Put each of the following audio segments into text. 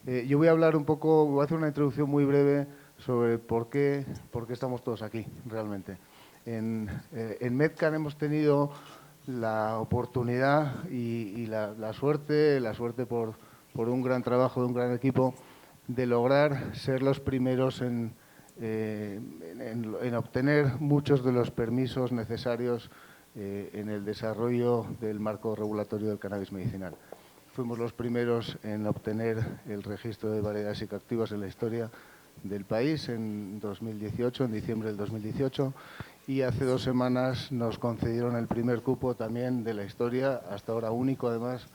Yo voy a hablar un poco, voy a hacer una introducción muy breve sobre por qué estamos todos aquí, realmente. En Medcan hemos tenido la oportunidad y la suerte por un gran trabajo de un gran equipo, de lograr ser los primeros en obtener muchos de los permisos necesarios en el desarrollo del marco regulatorio del cannabis medicinal. Fuimos los primeros en obtener el registro de variedades psicoactivas en la historia del país en 2018, en diciembre del 2018, y hace 2 semanas nos concedieron el primer cupo también de la historia, hasta ahora único además,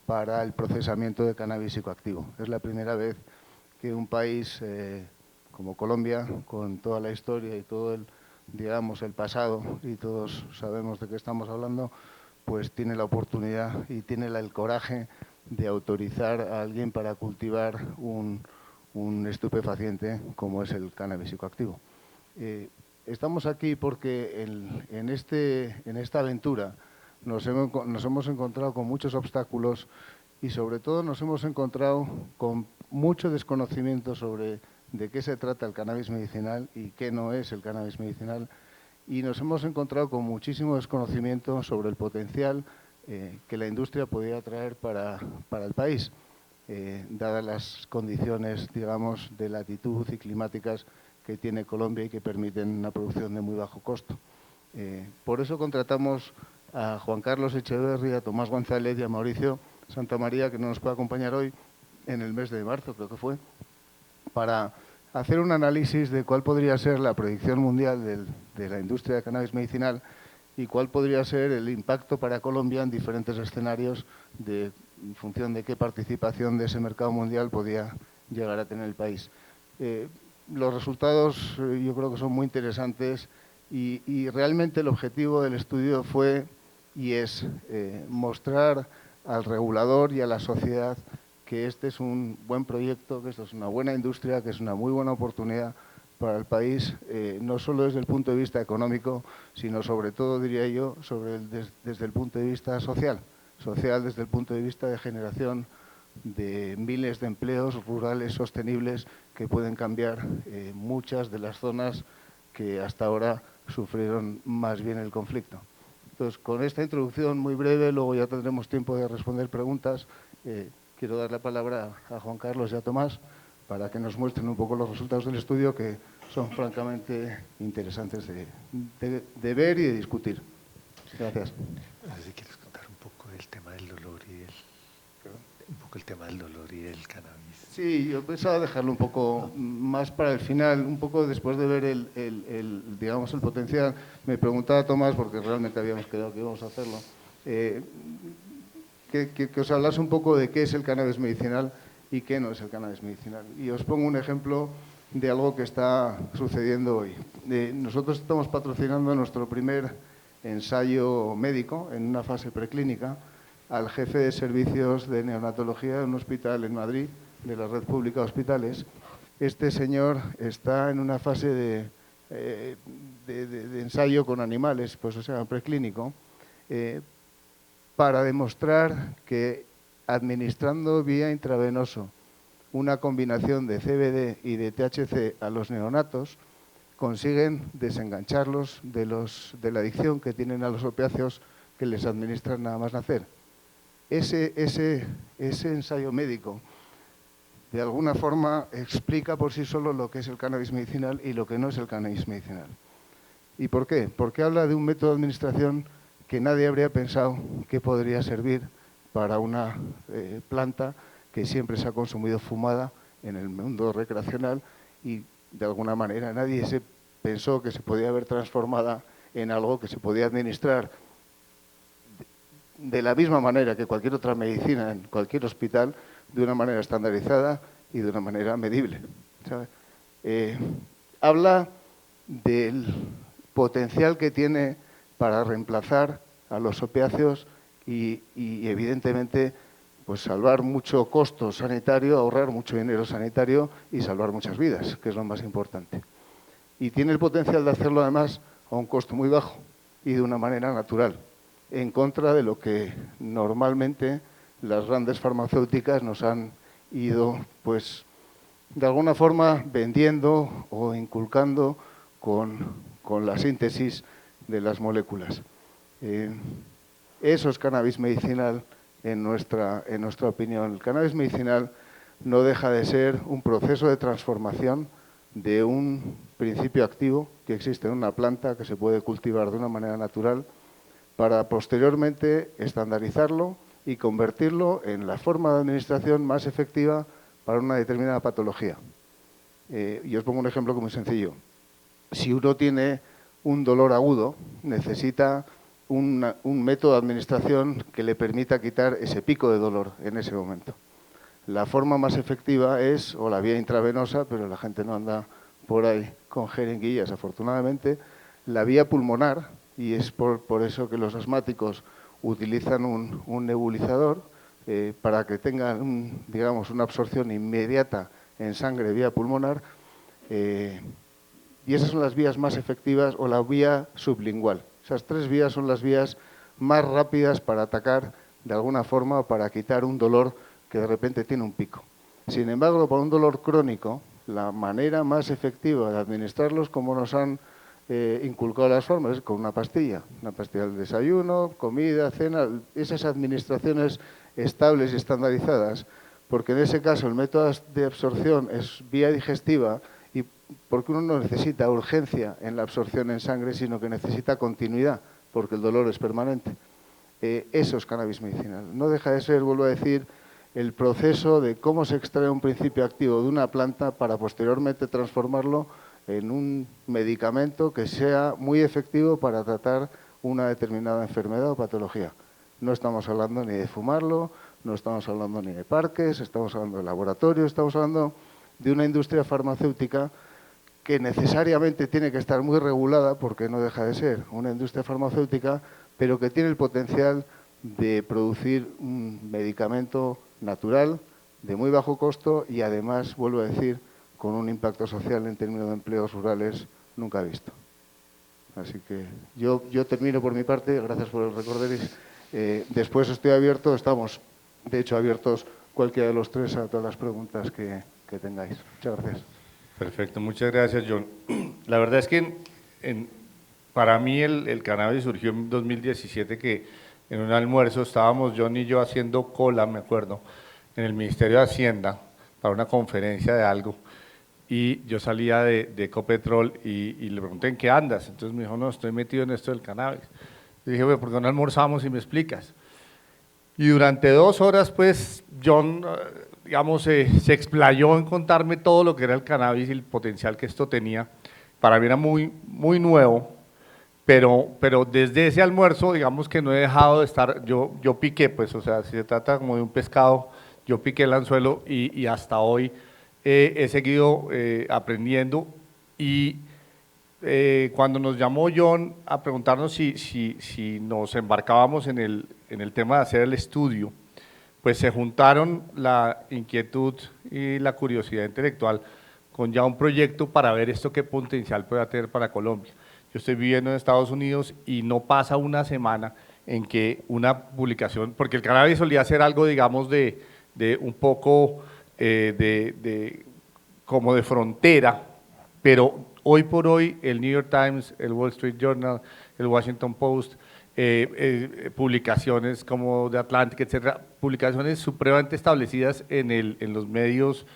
para el procesamiento de cannabis psicoactivo. Es la primera vez que un país como Colombia, con toda la historia y todo el pasado, y todos sabemos de qué estamos hablando, pues tiene la oportunidad y tiene el coraje de autorizar a alguien para cultivar un estupefaciente como es el cannabis psicoactivo. Estamos aquí porque en esta aventura nos hemos encontrado con muchos obstáculos y sobre todo nos hemos encontrado con mucho desconocimiento sobre de qué se trata el cannabis medicinal y qué no es el cannabis medicinal, y nos hemos encontrado con muchísimo desconocimiento sobre el potencial que la industria podía traer para el país, dadas las condiciones, digamos, de latitud y climáticas que tiene Colombia y que permiten una producción de muy bajo costo. Por eso contratamos a Juan Carlos Echeverri, a Tomás González y a Mauricio Santamaría, que no nos puede acompañar hoy, en el mes de marzo, creo que fue, para hacer un análisis de cuál podría ser la proyección mundial de la industria de cannabis medicinal y cuál podría ser el impacto para Colombia en diferentes escenarios en función de qué participación de ese mercado mundial podía llegar a tener el país. Los resultados yo creo que son muy interesantes y realmente el objetivo del estudio fue y es mostrar al regulador y a la sociedad que este es un buen proyecto, que esto es una buena industria, que es una muy buena oportunidad para el país, no solo desde el punto de vista económico, sino sobre todo, diría yo, desde el punto de vista social desde el punto de vista de generación de miles de empleos rurales sostenibles que pueden cambiar muchas de las zonas que hasta ahora sufrieron más bien el conflicto. Entonces, con esta introducción muy breve, luego ya tendremos tiempo de responder preguntas. Quiero dar la palabra a Juan Carlos y a Tomás para que nos muestren un poco los resultados del estudio, que son francamente interesantes de ver y de discutir. Gracias. No sé si quieres contar un poco del tema del dolor y un poco el tema del dolor y del cannabis. Sí, yo pensaba dejarlo un poco más para el final, un poco después de ver digamos, el potencial. Me preguntaba Tomás, porque realmente habíamos quedado que íbamos a hacerlo, que os hablase un poco de qué es el cannabis medicinal y qué no es el cannabis medicinal. Y os pongo un ejemplo de algo que está sucediendo hoy. Nosotros estamos patrocinando nuestro primer ensayo médico en una fase preclínica al jefe de servicios de neonatología de un hospital en Madrid, de la red pública de hospitales. Este señor está en una fase de ensayo con animales, pues o sea, preclínico, para demostrar que administrando vía intravenoso una combinación de CBD y de THC a los neonatos, consiguen desengancharlos de la adicción que tienen a los opiáceos que les administran nada más nacer. Ese ensayo médico, de alguna forma, explica por sí solo lo que es el cannabis medicinal y lo que no es el cannabis medicinal. ¿Y por qué? Porque habla de un método de administración que nadie habría pensado que podría servir para una planta que siempre se ha consumido fumada en el mundo recreacional y de alguna manera nadie se pensó que se podía ver transformada en algo que se podía administrar de la misma manera que cualquier otra medicina en cualquier hospital, de una manera estandarizada y de una manera medible. Habla del potencial que tiene para reemplazar a los opiáceos y evidentemente, pues salvar mucho costo sanitario, ahorrar mucho dinero sanitario y salvar muchas vidas, que es lo más importante. Y tiene el potencial de hacerlo además a un costo muy bajo y de una manera natural, en contra de lo que normalmente las grandes farmacéuticas nos han ido, pues, de alguna forma vendiendo o inculcando con la síntesis de las moléculas. Eso es cannabis medicinal en nuestra opinión. El cannabis medicinal no deja de ser un proceso de transformación de un principio activo que existe en una planta que se puede cultivar de una manera natural para posteriormente estandarizarlo y convertirlo en la forma de administración más efectiva para una determinada patología. Y os pongo un ejemplo muy sencillo. Si uno tiene un dolor agudo, necesita un método de administración que le permita quitar ese pico de dolor en ese momento. La forma más efectiva es o la vía intravenosa, pero la gente no anda por ahí con jeringuillas, afortunadamente, la vía pulmonar, y es por eso que los asmáticos utilizan un nebulizador para que tengan, digamos, una absorción inmediata en sangre vía pulmonar, y esas son las vías más efectivas, o la vía sublingual. Esas tres vías son las vías más rápidas para atacar de alguna forma o para quitar un dolor que de repente tiene un pico. Sin embargo, para un dolor crónico, la manera más efectiva de administrarlos, como nos han inculcado las formas, es con una pastilla del desayuno, comida, cena, esas administraciones estables y estandarizadas, porque en ese caso el método de absorción es vía digestiva y porque uno no necesita urgencia en la absorción en sangre, sino que necesita continuidad, porque el dolor es permanente. Eso es cannabis medicinal. No deja de ser, vuelvo a decir, el proceso de cómo se extrae un principio activo de una planta para posteriormente transformarlo en un medicamento que sea muy efectivo para tratar una determinada enfermedad o patología. No estamos hablando ni de fumarlo, no estamos hablando ni de parques, estamos hablando de laboratorios, estamos hablando de una industria farmacéutica que necesariamente tiene que estar muy regulada, porque no deja de ser una industria farmacéutica, pero que tiene el potencial de producir un medicamento natural, de muy bajo costo y además, vuelvo a decir, con un impacto social en términos de empleos rurales nunca visto. Así que yo termino por mi parte, gracias por el recorderis. Después estoy abierto, estamos de hecho abiertos cualquiera de los tres a todas las preguntas que tengáis. Muchas gracias. Perfecto, muchas gracias, John. La verdad es que para mí el cannabis surgió en 2017, que en un almuerzo estábamos John y yo haciendo cola, me acuerdo, en el Ministerio de Hacienda para una conferencia de algo, y yo salía de Ecopetrol y le pregunté, ¿en qué andas? Entonces me dijo, no, estoy metido en esto del cannabis. Le dije, bueno, ¿por qué no almorzamos y me explicas? Y durante 2 horas, pues, John, digamos, se explayó en contarme todo lo que era el cannabis y el potencial que esto tenía. Para mí era muy, muy nuevo, pero desde ese almuerzo, digamos que no he dejado de estar, yo piqué, pues, o sea, si se trata como de un pescado, yo piqué el anzuelo y hasta hoy he seguido aprendiendo. Y cuando nos llamó John a preguntarnos si nos embarcábamos en el tema de hacer el estudio, pues se juntaron la inquietud y la curiosidad intelectual con ya un proyecto para ver esto qué potencial puede tener para Colombia. Yo estoy viviendo en Estados Unidos y no pasa una semana en que una publicación, porque el cannabis solía ser algo, digamos, de un poco como de frontera, pero hoy por hoy el New York Times, el Wall Street Journal, el Washington Post, publicaciones como The Atlantic, etcétera, publicaciones supremamente establecidas en los medios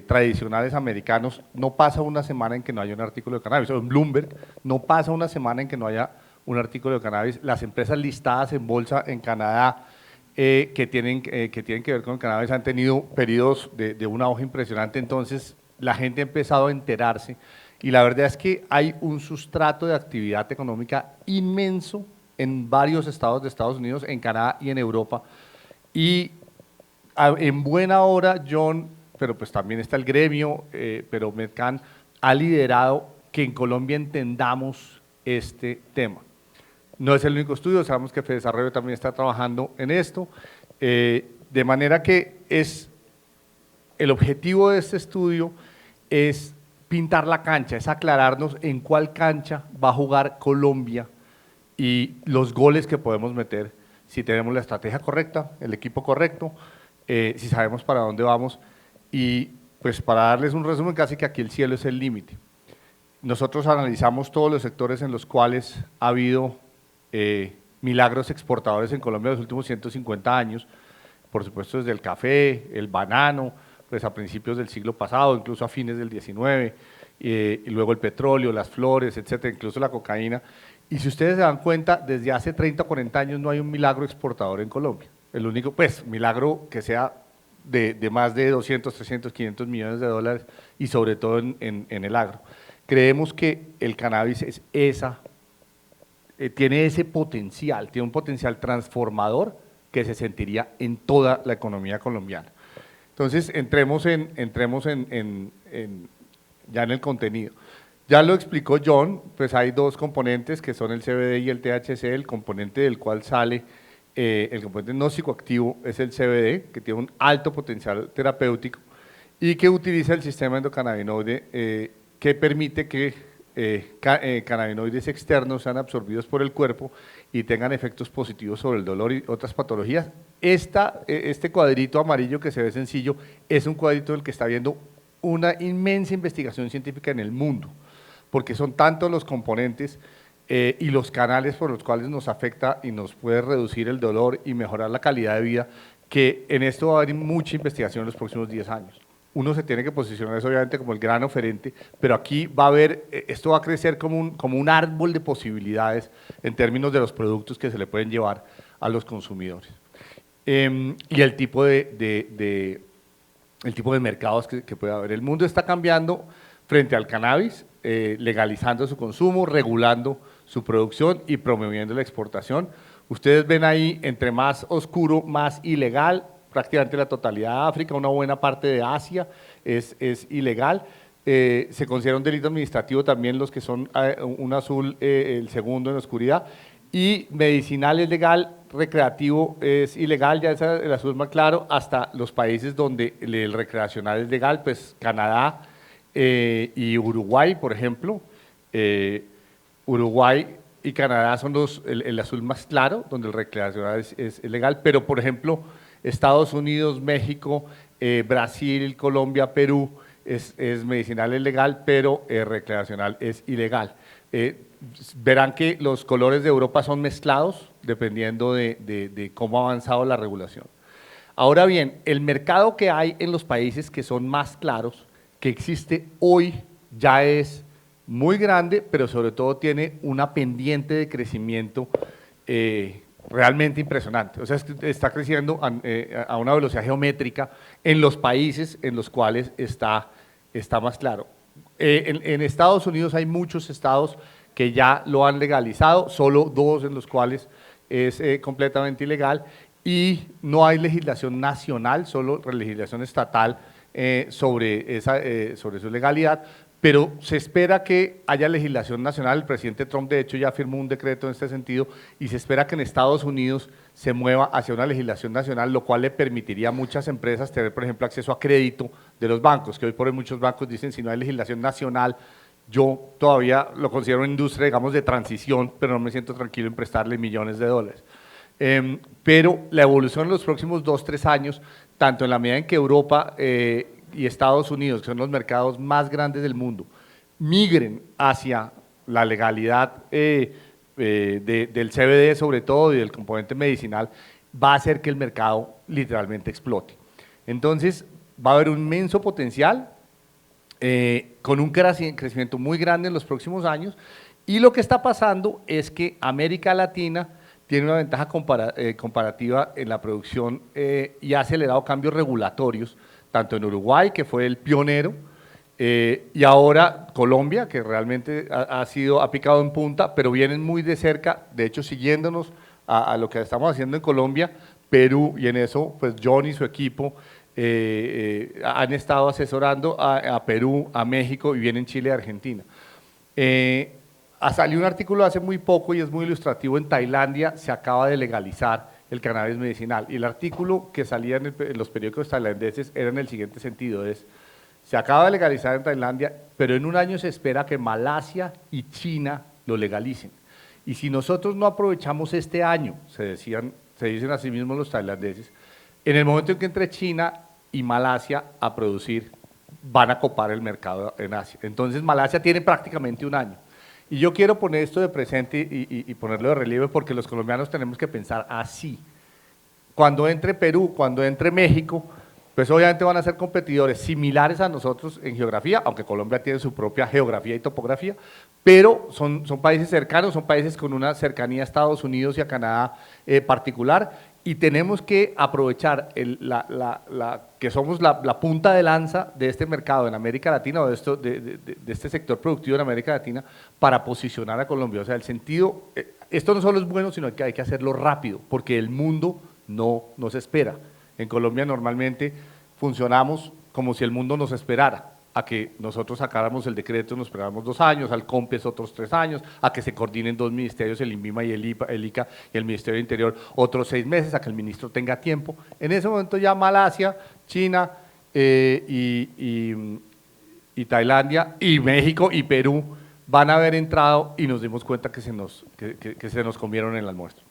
tradicionales americanos, no pasa una semana en que no haya un artículo de cannabis. O en Bloomberg no pasa una semana en que no haya un artículo de cannabis. Las empresas listadas en bolsa en Canadá que tienen que ver con el cannabis han tenido periodos de una hoja impresionante. Entonces la gente ha empezado a enterarse y la verdad es que hay un sustrato de actividad económica inmenso en varios estados de Estados Unidos, en Canadá y en Europa. Y en buena hora, John, pero pues también está el gremio, pero Medcan ha liderado que en Colombia entendamos este tema. No es el único estudio, sabemos que FEDesarrollo también está trabajando en esto, de manera que el objetivo de este estudio es pintar la cancha, es aclararnos en cuál cancha va a jugar Colombia y los goles que podemos meter si tenemos la estrategia correcta, el equipo correcto si sabemos para dónde vamos. Y pues para darles un resumen, casi que aquí el cielo es el límite. Nosotros analizamos todos los sectores en los cuales ha habido milagros exportadores en Colombia en los últimos 150 años, por supuesto desde el café, el banano, pues a principios del siglo pasado, incluso a fines del 19, y luego el petróleo, las flores, etcétera, incluso la cocaína. Y si ustedes se dan cuenta, desde hace 30 o 40 años no hay un milagro exportador en Colombia. El único, pues, milagro que sea de más de 200, 300, 500 millones de dólares y sobre todo en el agro. Creemos que el cannabis es tiene ese potencial, tiene un potencial transformador que se sentiría en toda la economía colombiana. Entonces, entremos ya en el contenido. Ya lo explicó John, pues hay dos componentes que son el CBD y el THC, el componente del cual sale, el componente no psicoactivo es el CBD, que tiene un alto potencial terapéutico y que utiliza el sistema endocannabinoide que permite que cannabinoides externos sean absorbidos por el cuerpo y tengan efectos positivos sobre el dolor y otras patologías. Este cuadrito amarillo que se ve sencillo es un cuadrito del que está habiendo una inmensa investigación científica en el mundo, porque son tantos los componentes y los canales por los cuales nos afecta y nos puede reducir el dolor y mejorar la calidad de vida, que en esto va a haber mucha investigación en los próximos 10 años. Uno se tiene que posicionar eso obviamente como el gran oferente, pero aquí va a haber, esto va a crecer como un árbol de posibilidades en términos de los productos que se le pueden llevar a los consumidores. Y el tipo de mercados que puede haber. El mundo está cambiando frente al cannabis, legalizando su consumo, regulando su producción y promoviendo la exportación. Ustedes ven ahí, entre más oscuro, más ilegal, prácticamente la totalidad de África, una buena parte de Asia es ilegal. Se considera un delito administrativo también los que son un azul, el segundo en oscuridad. Y medicinal es legal, recreativo es ilegal, ya es el azul más claro, hasta los países donde el recreacional es legal, pues Canadá y Uruguay, por ejemplo. Uruguay y Canadá son el azul más claro, donde el recreacional es legal, pero por ejemplo, Estados Unidos, México, Brasil, Colombia, Perú, es medicinal es legal, pero recreacional es ilegal. Verán que los colores de Europa son mezclados dependiendo de cómo ha avanzado la regulación. Ahora bien, el mercado que hay en los países que son más claros, que existe hoy, ya es muy grande, pero sobre todo tiene una pendiente de crecimiento realmente impresionante. O sea, está creciendo a una velocidad geométrica en los países en los cuales está más claro. En Estados Unidos hay muchos estados que ya lo han legalizado, solo 2 en los cuales es completamente ilegal, y no hay legislación nacional, solo legislación estatal sobre su legalidad, pero se espera que haya legislación nacional. El presidente Trump de hecho ya firmó un decreto en este sentido y se espera que en Estados Unidos se mueva hacia una legislación nacional, lo cual le permitiría a muchas empresas tener, por ejemplo, acceso a crédito de los bancos, que hoy por hoy muchos bancos dicen si no hay legislación nacional, yo todavía lo considero una industria, digamos, de transición, pero no me siento tranquilo en prestarle millones de dólares. Pero la evolución en los próximos 2 o 3 años, tanto en la medida en que Europa y Estados Unidos, que son los mercados más grandes del mundo, migren hacia la legalidad del CBD sobre todo y del componente medicinal, va a hacer que el mercado literalmente explote. Entonces, va a haber un inmenso potencial con un crecimiento muy grande en los próximos años, y lo que está pasando es que América Latina tiene una ventaja comparativa en la producción y ha acelerado cambios regulatorios, tanto en Uruguay, que fue el pionero, y ahora Colombia, que realmente ha picado en punta, pero vienen muy de cerca, de hecho siguiéndonos a lo que estamos haciendo en Colombia, Perú, y en eso pues John y su equipo han estado asesorando a Perú, a México, y vienen Chile y Argentina. Salió un artículo hace muy poco y es muy ilustrativo. En Tailandia se acaba de legalizar el cannabis medicinal, y el artículo que salía en los periódicos tailandeses era en el siguiente sentido: se acaba de legalizar en Tailandia, pero en un año se espera que Malasia y China lo legalicen. Y si nosotros no aprovechamos este año, se dicen a sí mismos los tailandeses, En el momento en que entre China y Malasia a producir, van a copar el mercado en Asia. Entonces Malasia tiene prácticamente un año. Y yo quiero poner esto de presente y ponerlo de relieve porque los colombianos tenemos que pensar así. Cuando entre Perú, cuando entre México, pues obviamente van a ser competidores similares a nosotros en geografía, aunque Colombia tiene su propia geografía y topografía, pero son países cercanos, son países con una cercanía a Estados Unidos y a Canadá particular, y tenemos que aprovechar que somos la punta de lanza de este mercado en América Latina o de este sector productivo en América Latina para posicionar a Colombia. O sea, el sentido, esto no solo es bueno, sino que hay que hacerlo rápido, porque el mundo no nos espera. En Colombia normalmente funcionamos como si el mundo nos esperara, a que nosotros sacáramos el decreto, nos esperábamos 2 años, al COMPES otros 3 años, a que se coordinen 2 ministerios, el INVIMA y el ICA y el Ministerio del Interior, otros 6 meses, a que el ministro tenga tiempo. En ese momento ya Malasia, China y Tailandia y México y Perú van a haber entrado y nos dimos cuenta que se nos comieron en el almuerzo.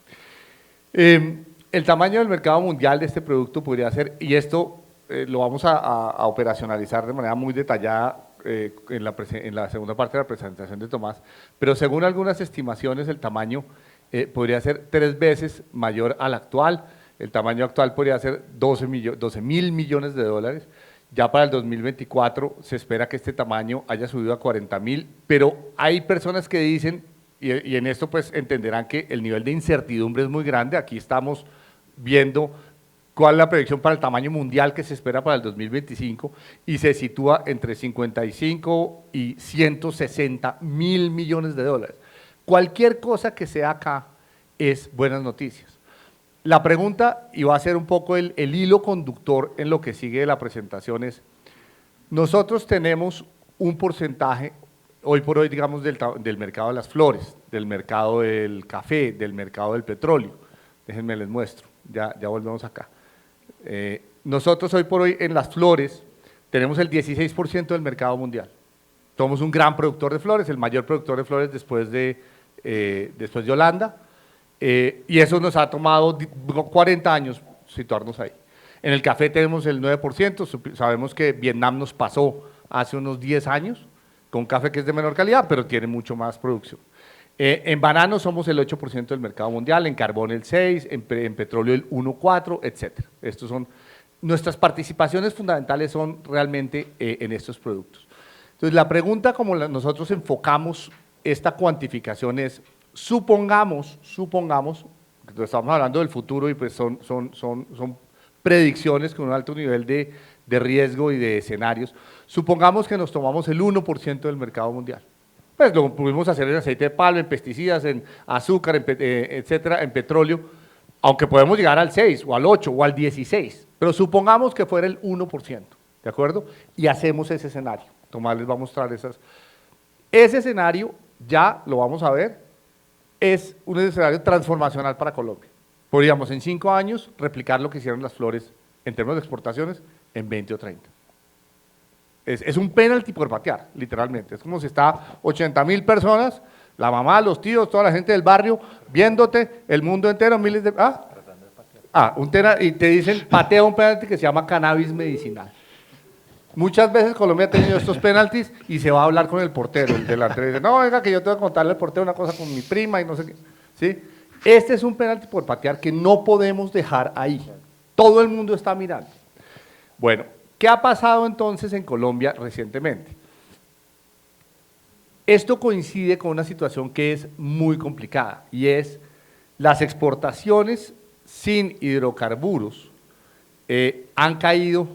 El tamaño del mercado mundial de este producto podría ser, y esto lo vamos a operacionalizar de manera muy detallada en la segunda parte de la presentación de Tomás, pero según algunas estimaciones el tamaño podría ser 3 veces mayor al actual. El tamaño actual podría ser 12.000 millones de dólares. Ya para el 2024 se espera que este tamaño haya subido a 40.000, pero hay personas que dicen, y en esto pues entenderán que el nivel de incertidumbre es muy grande. Aquí estamos viendo cuál es la predicción para el tamaño mundial que se espera para el 2025 y se sitúa entre 55 y 160 mil millones de dólares. Cualquier cosa que sea acá es buenas noticias. La pregunta, y va a ser un poco el hilo conductor en lo que sigue de la presentación, es: nosotros tenemos un porcentaje, hoy por hoy, digamos, del mercado de las flores, del mercado del café, del mercado del petróleo. Déjenme les muestro, ya volvemos acá. Nosotros hoy por hoy en las flores tenemos el 16% del mercado mundial. Somos un gran productor de flores, el mayor productor de flores después de Holanda, y eso nos ha tomado 40 años situarnos ahí. En el café tenemos el 9%, sabemos que Vietnam nos pasó hace unos 10 años, con un café que es de menor calidad, pero tiene mucho más producción. En banano somos el 8% del mercado mundial, en carbón el 6%, en petróleo el 1,4%, etc. Estos son, nuestras participaciones fundamentales son realmente en estos productos. Entonces, la pregunta como nosotros enfocamos esta cuantificación es: supongamos, estamos hablando del futuro y pues son predicciones con un alto nivel de riesgo y de escenarios, supongamos que nos tomamos el 1% del mercado mundial. Pues lo pudimos hacer en aceite de palma, en pesticidas, en azúcar, etcétera, en petróleo, aunque podemos llegar al 6 o al 8 o al 16, pero supongamos que fuera el 1%, ¿de acuerdo? Y hacemos ese escenario. Tomás les va a mostrar esas. Ese escenario, ya lo vamos a ver, es un escenario transformacional para Colombia. Podríamos en 5 años replicar lo que hicieron las flores en términos de exportaciones en 20 o 30. Es un penalti por patear, literalmente. Es como si está 80.000 personas, la mamá, los tíos, toda la gente del barrio, viéndote, el mundo entero, miles de... y te dicen, patea un penalti que se llama cannabis medicinal. Muchas veces Colombia ha tenido estos penaltis y se va a hablar con el portero, el delantero, y dice: no, venga, que yo te voy a contarle al portero una cosa con mi prima y no sé qué. ¿Sí? Este es un penalti por patear que no podemos dejar ahí. Todo el mundo está mirando. Bueno, ¿qué ha pasado entonces en Colombia recientemente? Esto coincide con una situación que es muy complicada, y es las exportaciones sin hidrocarburos han caído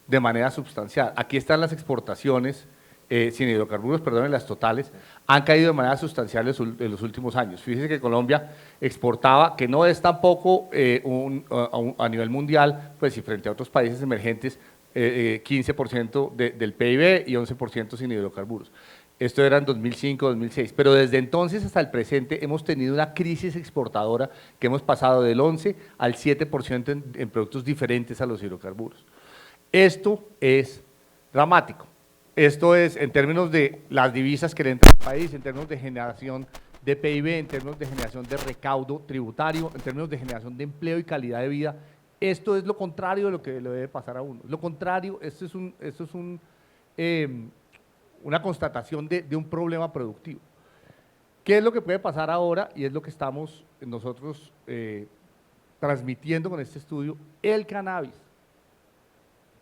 de manera sustancial. Aquí están las exportaciones sin hidrocarburos, perdón, las totales, han caído de manera sustancial en los últimos años. Fíjense que Colombia exportaba, que no es tampoco a nivel mundial, pues y frente a otros países emergentes, 15% del PIB y 11% sin hidrocarburos. Esto era en 2005, 2006, pero desde entonces hasta el presente hemos tenido una crisis exportadora que hemos pasado del 11 al 7% en productos diferentes a los hidrocarburos. Esto es dramático. Esto es en términos de las divisas que le entran al país, en términos de generación de PIB, en términos de generación de recaudo tributario, en términos de generación de empleo y calidad de vida, esto es lo contrario de lo que le debe pasar a uno. Lo contrario, esto es una constatación de un problema productivo. ¿Qué es lo que puede pasar ahora? Y es lo que estamos nosotros transmitiendo con este estudio. El cannabis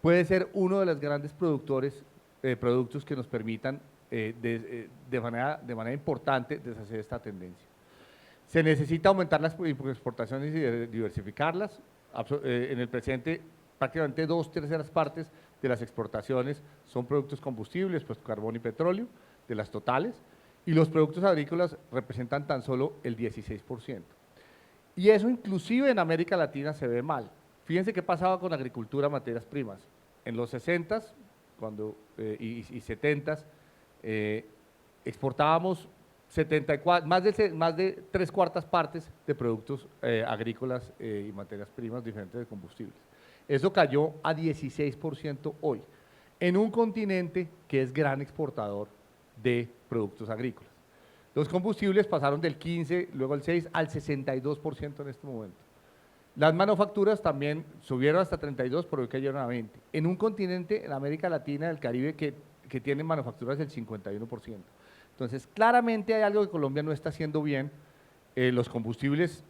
puede ser uno de los grandes productos que nos permitan de manera importante deshacer esta tendencia. Se necesita aumentar las exportaciones y diversificarlas. En el presente, prácticamente 2/3 partes de las exportaciones son productos combustibles, pues carbón y petróleo, de las totales, y los productos agrícolas representan tan solo el 16%. Y eso inclusive en América Latina se ve mal. Fíjense qué pasaba con agricultura, materias primas. En los 60s y 70s exportábamos más de 3/4 partes de productos agrícolas y materias primas diferentes de combustibles. Eso cayó a 16% hoy, en un continente que es gran exportador de productos agrícolas. Los combustibles pasaron del 15, luego al 6, al 62% en este momento. Las manufacturas también subieron hasta 32, pero hoy cayeron a 20. En un continente, en América Latina, el Caribe, que tienen manufacturas del 51%. Entonces, claramente hay algo que Colombia no está haciendo bien. Los combustibles,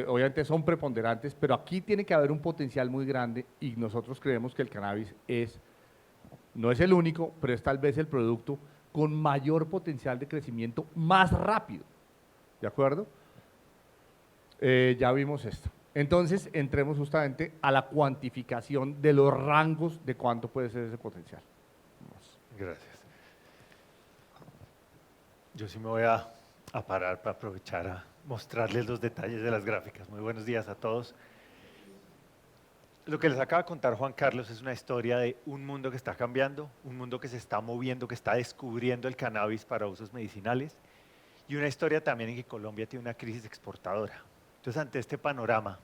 obviamente, son preponderantes, pero aquí tiene que haber un potencial muy grande y nosotros creemos que el cannabis no es el único, pero es tal vez el producto con mayor potencial de crecimiento más rápido. ¿De acuerdo? Ya vimos esto. Entonces, entremos justamente a la cuantificación de los rangos de cuánto puede ser ese potencial. Vamos. Gracias. Yo sí me voy a parar para aprovechar a mostrarles los detalles de las gráficas. Muy buenos días a todos. Lo que les acaba de contar Juan Carlos es una historia de un mundo que está cambiando, un mundo que se está moviendo, que está descubriendo el cannabis para usos medicinales, y una historia también en que Colombia tiene una crisis exportadora. Entonces, ante este panorama,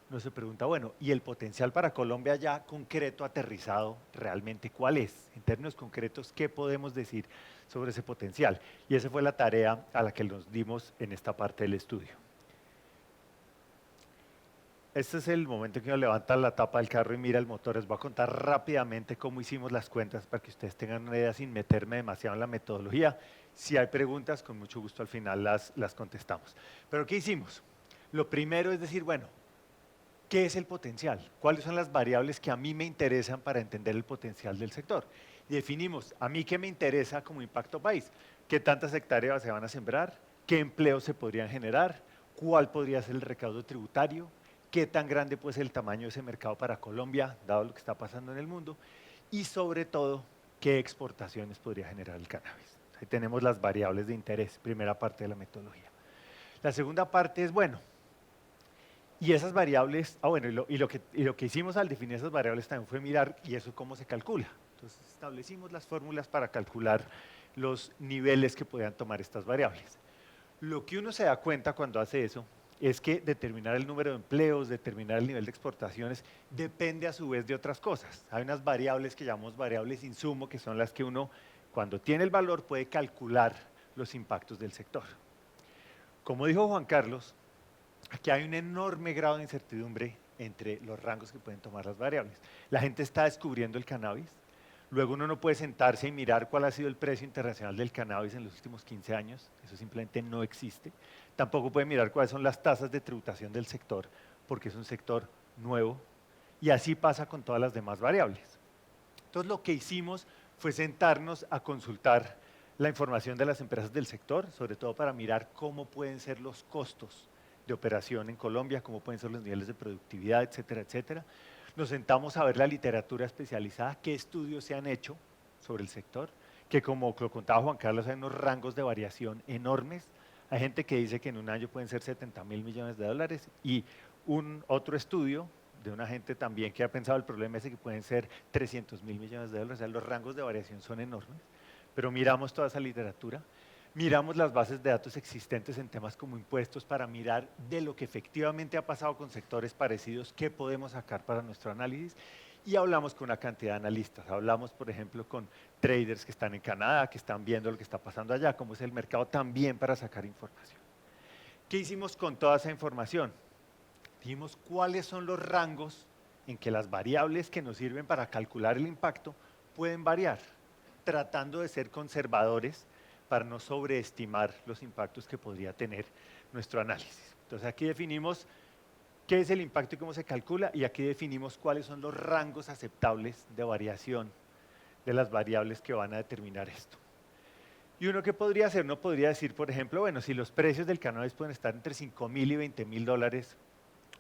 uno se pregunta, bueno, ¿y el potencial para Colombia ya concreto, aterrizado, realmente cuál es? En términos concretos, ¿qué podemos decir sobre ese potencial? Y esa fue la tarea a la que nos dimos en esta parte del estudio. Este es el momento en que uno levanta la tapa del carro y mira el motor. Les voy a contar rápidamente cómo hicimos las cuentas para que ustedes tengan una idea sin meterme demasiado en la metodología. Si hay preguntas, con mucho gusto al final las contestamos. Pero ¿qué hicimos? Lo primero es decir, bueno, ¿qué es el potencial? ¿Cuáles son las variables que a mí me interesan para entender el potencial del sector? Y definimos, ¿a mí qué me interesa como impacto país? ¿Qué tantas hectáreas se van a sembrar? ¿Qué empleos se podrían generar? ¿Cuál podría ser el recaudo tributario? ¿Qué tan grande puede ser el tamaño de ese mercado para Colombia, dado lo que está pasando en el mundo? Y sobre todo, ¿qué exportaciones podría generar el cannabis? Ahí tenemos las variables de interés, primera parte de la metodología. La segunda parte es, bueno, y esas variables, y lo que hicimos al definir esas variables también fue mirar, ¿y eso cómo se calcula? Entonces establecimos las fórmulas para calcular los niveles que podían tomar estas variables. Lo que uno se da cuenta cuando hace eso es que determinar el número de empleos, determinar el nivel de exportaciones, depende a su vez de otras cosas. Hay unas variables que llamamos variables insumo, que son las que uno, cuando tiene el valor, puede calcular los impactos del sector. Como dijo Juan Carlos, aquí hay un enorme grado de incertidumbre entre los rangos que pueden tomar las variables. La gente está descubriendo el cannabis, luego uno no puede sentarse y mirar cuál ha sido el precio internacional del cannabis en los últimos 15 años, eso simplemente no existe. Tampoco puede mirar cuáles son las tasas de tributación del sector, porque es un sector nuevo, y así pasa con todas las demás variables. Entonces lo que hicimos fue sentarnos a consultar la información de las empresas del sector, sobre todo para mirar cómo pueden ser los costos de operación en Colombia, cómo pueden ser los niveles de productividad, etcétera, etcétera. Nos sentamos a ver la literatura especializada, qué estudios se han hecho sobre el sector, que como lo contaba Juan Carlos, hay unos rangos de variación enormes. Hay gente que dice que en un año pueden ser 70.000 millones de dólares y otro estudio de una gente también que ha pensado el problema ese que pueden ser 300.000 millones de dólares. O sea, los rangos de variación son enormes, pero miramos toda esa literatura. Miramos las bases de datos existentes en temas como impuestos para mirar de lo que efectivamente ha pasado con sectores parecidos, qué podemos sacar para nuestro análisis, y hablamos con una cantidad de analistas. Hablamos, por ejemplo, con traders que están en Canadá, que están viendo lo que está pasando allá, cómo es el mercado también para sacar información. ¿Qué hicimos con toda esa información? Dijimos cuáles son los rangos en que las variables que nos sirven para calcular el impacto pueden variar, tratando de ser conservadores para no sobreestimar los impactos que podría tener nuestro análisis. Entonces aquí definimos qué es el impacto y cómo se calcula, y aquí definimos cuáles son los rangos aceptables de variación de las variables que van a determinar esto. Y uno que podría hacer, uno podría decir, por ejemplo, bueno, si los precios del cannabis pueden estar entre $5.000 y $20.000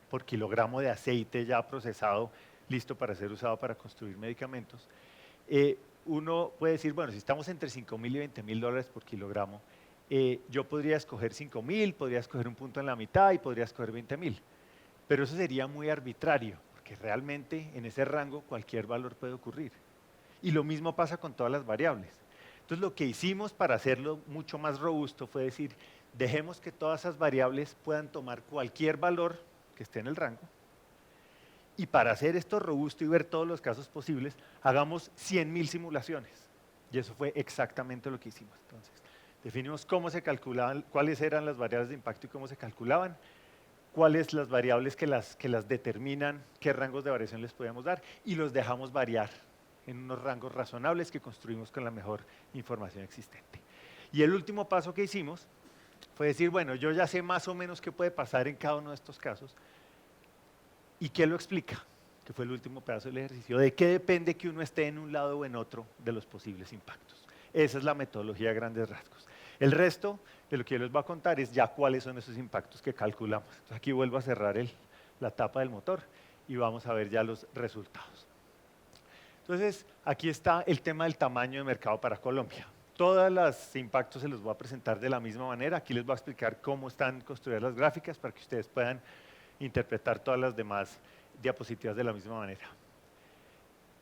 por kilogramo de aceite ya procesado, listo para ser usado para construir medicamentos, uno puede decir, bueno, si estamos entre $5.000 y $20.000 por kilogramo, yo podría escoger 5.000, podría escoger un punto en la mitad y podría escoger 20.000. Pero eso sería muy arbitrario, porque realmente en ese rango cualquier valor puede ocurrir. Y lo mismo pasa con todas las variables. Entonces lo que hicimos para hacerlo mucho más robusto fue decir, dejemos que todas esas variables puedan tomar cualquier valor que esté en el rango, y para hacer esto robusto y ver todos los casos posibles, hagamos 100.000 simulaciones. Y eso fue exactamente lo que hicimos. Entonces, definimos cómo se calculaban, cuáles eran las variables de impacto y cómo se calculaban, cuáles las variables que las determinan, qué rangos de variación les podíamos dar, y los dejamos variar en unos rangos razonables que construimos con la mejor información existente. Y el último paso que hicimos fue decir, bueno, yo ya sé más o menos qué puede pasar en cada uno de estos casos, ¿y qué lo explica? Que fue el último pedazo del ejercicio. ¿De qué depende que uno esté en un lado o en otro de los posibles impactos? Esa es la metodología a grandes rasgos. El resto de lo que yo les voy a contar es ya cuáles son esos impactos que calculamos. Entonces aquí vuelvo a cerrar la tapa del motor y vamos a ver ya los resultados. Entonces aquí está el tema del tamaño de mercado para Colombia. Todos los impactos se los voy a presentar de la misma manera. Aquí les voy a explicar cómo están construidas las gráficas para que ustedes puedan interpretar todas las demás diapositivas de la misma manera.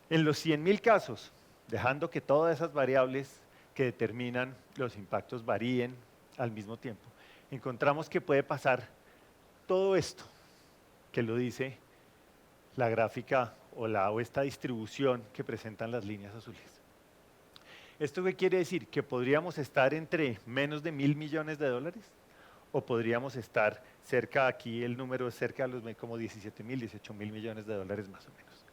En los 100.000 casos, dejando que todas esas variables que determinan los impactos varíen al mismo tiempo, encontramos que puede pasar todo esto que lo dice la gráfica o esta distribución que presentan las líneas azules. ¿Esto qué quiere decir? Que podríamos estar entre menos de $1.000 millones o podríamos estar cerca, aquí el número es cerca de los como 17.000, 18.000 millones de dólares más o menos.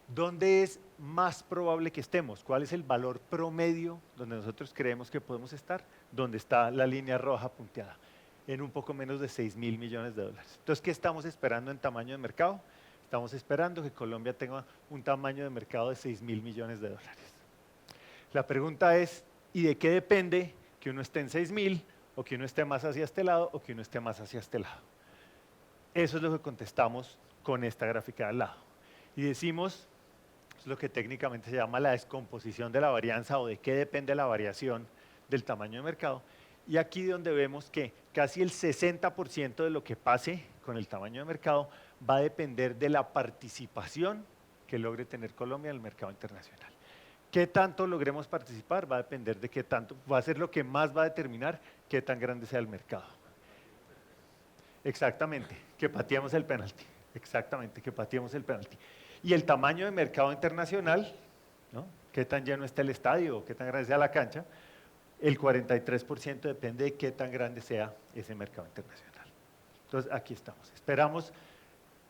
¿Dónde es más probable que estemos? ¿Cuál es el valor promedio donde nosotros creemos que podemos estar? Donde está la línea roja punteada, en un poco menos de 6.000 millones de dólares. Entonces, ¿qué estamos esperando en tamaño de mercado? Estamos esperando que Colombia tenga un tamaño de mercado de 6.000 millones de dólares. La pregunta es, ¿y de qué depende que uno esté en 6.000 o que uno esté más hacia este lado o que uno esté más hacia este lado? Eso es lo que contestamos con esta gráfica de al lado. Y decimos, es lo que técnicamente se llama la descomposición de la varianza o de qué depende la variación del tamaño de mercado. Y aquí donde vemos que casi el 60% de lo que pase con el tamaño de mercado va a depender de la participación que logre tener Colombia en el mercado internacional. ¿Qué tanto logremos participar? Va a depender de qué tanto, va a ser lo que más va a determinar qué tan grande sea el mercado. Exactamente, que pateemos el penalti. Exactamente, que pateemos el penalti. Y el tamaño de mercado internacional, ¿no? ¿Qué tan lleno está el estadio? ¿Qué tan grande sea la cancha? El 43% depende de qué tan grande sea ese mercado internacional. Entonces, aquí estamos. Esperamos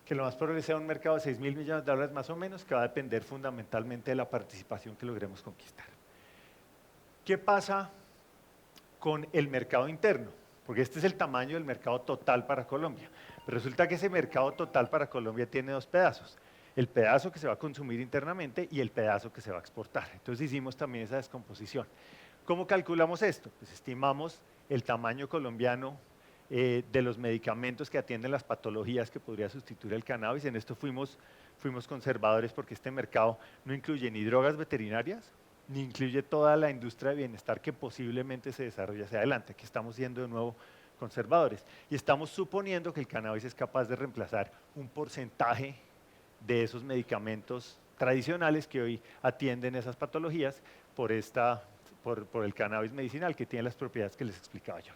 que lo más probable sea un mercado de 6.000 millones de dólares más o menos, que va a depender fundamentalmente de la participación que logremos conquistar. ¿Qué pasa con el mercado interno? Porque este es el tamaño del mercado total para Colombia. Pero resulta que ese mercado total para Colombia tiene dos pedazos. El pedazo que se va a consumir internamente y el pedazo que se va a exportar. Entonces hicimos también esa descomposición. ¿Cómo calculamos esto? Pues estimamos el tamaño colombiano de los medicamentos que atienden las patologías que podría sustituir el cannabis. En esto fuimos conservadores porque este mercado no incluye ni drogas veterinarias, ni incluye toda la industria de bienestar que posiblemente se desarrolle hacia adelante. Aquí estamos siendo de nuevo conservadores. Y estamos suponiendo que el cannabis es capaz de reemplazar un porcentaje de esos medicamentos tradicionales que hoy atienden esas patologías por el cannabis medicinal que tiene las propiedades que les explicaba yo.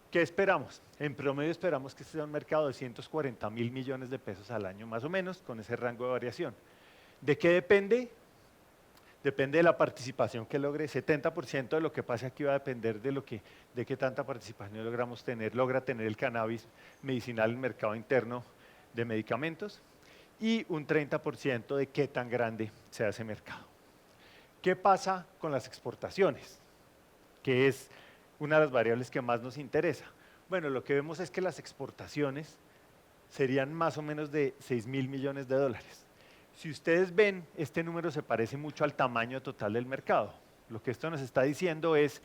¿Qué esperamos? En promedio esperamos que este sea un mercado de 240.000 millones de pesos al año, más o menos, con ese rango de variación. ¿De qué depende? Depende de la participación que logre. 70% de lo que pase aquí va a depender de qué tanta participación logra tener el cannabis medicinal en el mercado interno de medicamentos. y un 30% de qué tan grande sea ese mercado. ¿Qué pasa con las exportaciones? Que es una de las variables que más nos interesa. Bueno, lo que vemos es que las exportaciones serían más o menos de 6.000 millones de dólares. Si ustedes ven, este número se parece mucho al tamaño total del mercado. Lo que esto nos está diciendo es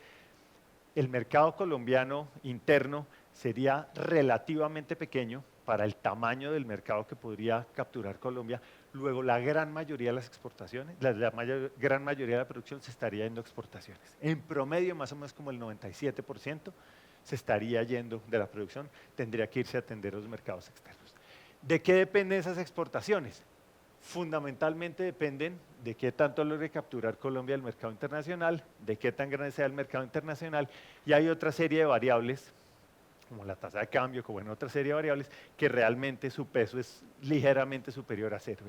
el mercado colombiano interno sería relativamente pequeño para el tamaño del mercado que podría capturar Colombia. Luego, la gran mayoría de las exportaciones, gran mayoría de la producción se estaría yendo a exportaciones. En promedio, más o menos como el 97% se estaría yendo de la producción, tendría que irse a atender a los mercados externos. ¿De qué dependen esas exportaciones? Fundamentalmente dependen de qué tanto logre capturar Colombia del mercado internacional, de qué tan grande sea el mercado internacional, y hay otra serie de variables, como la tasa de cambio, como en otra serie de variables, que realmente su peso es ligeramente superior a cero,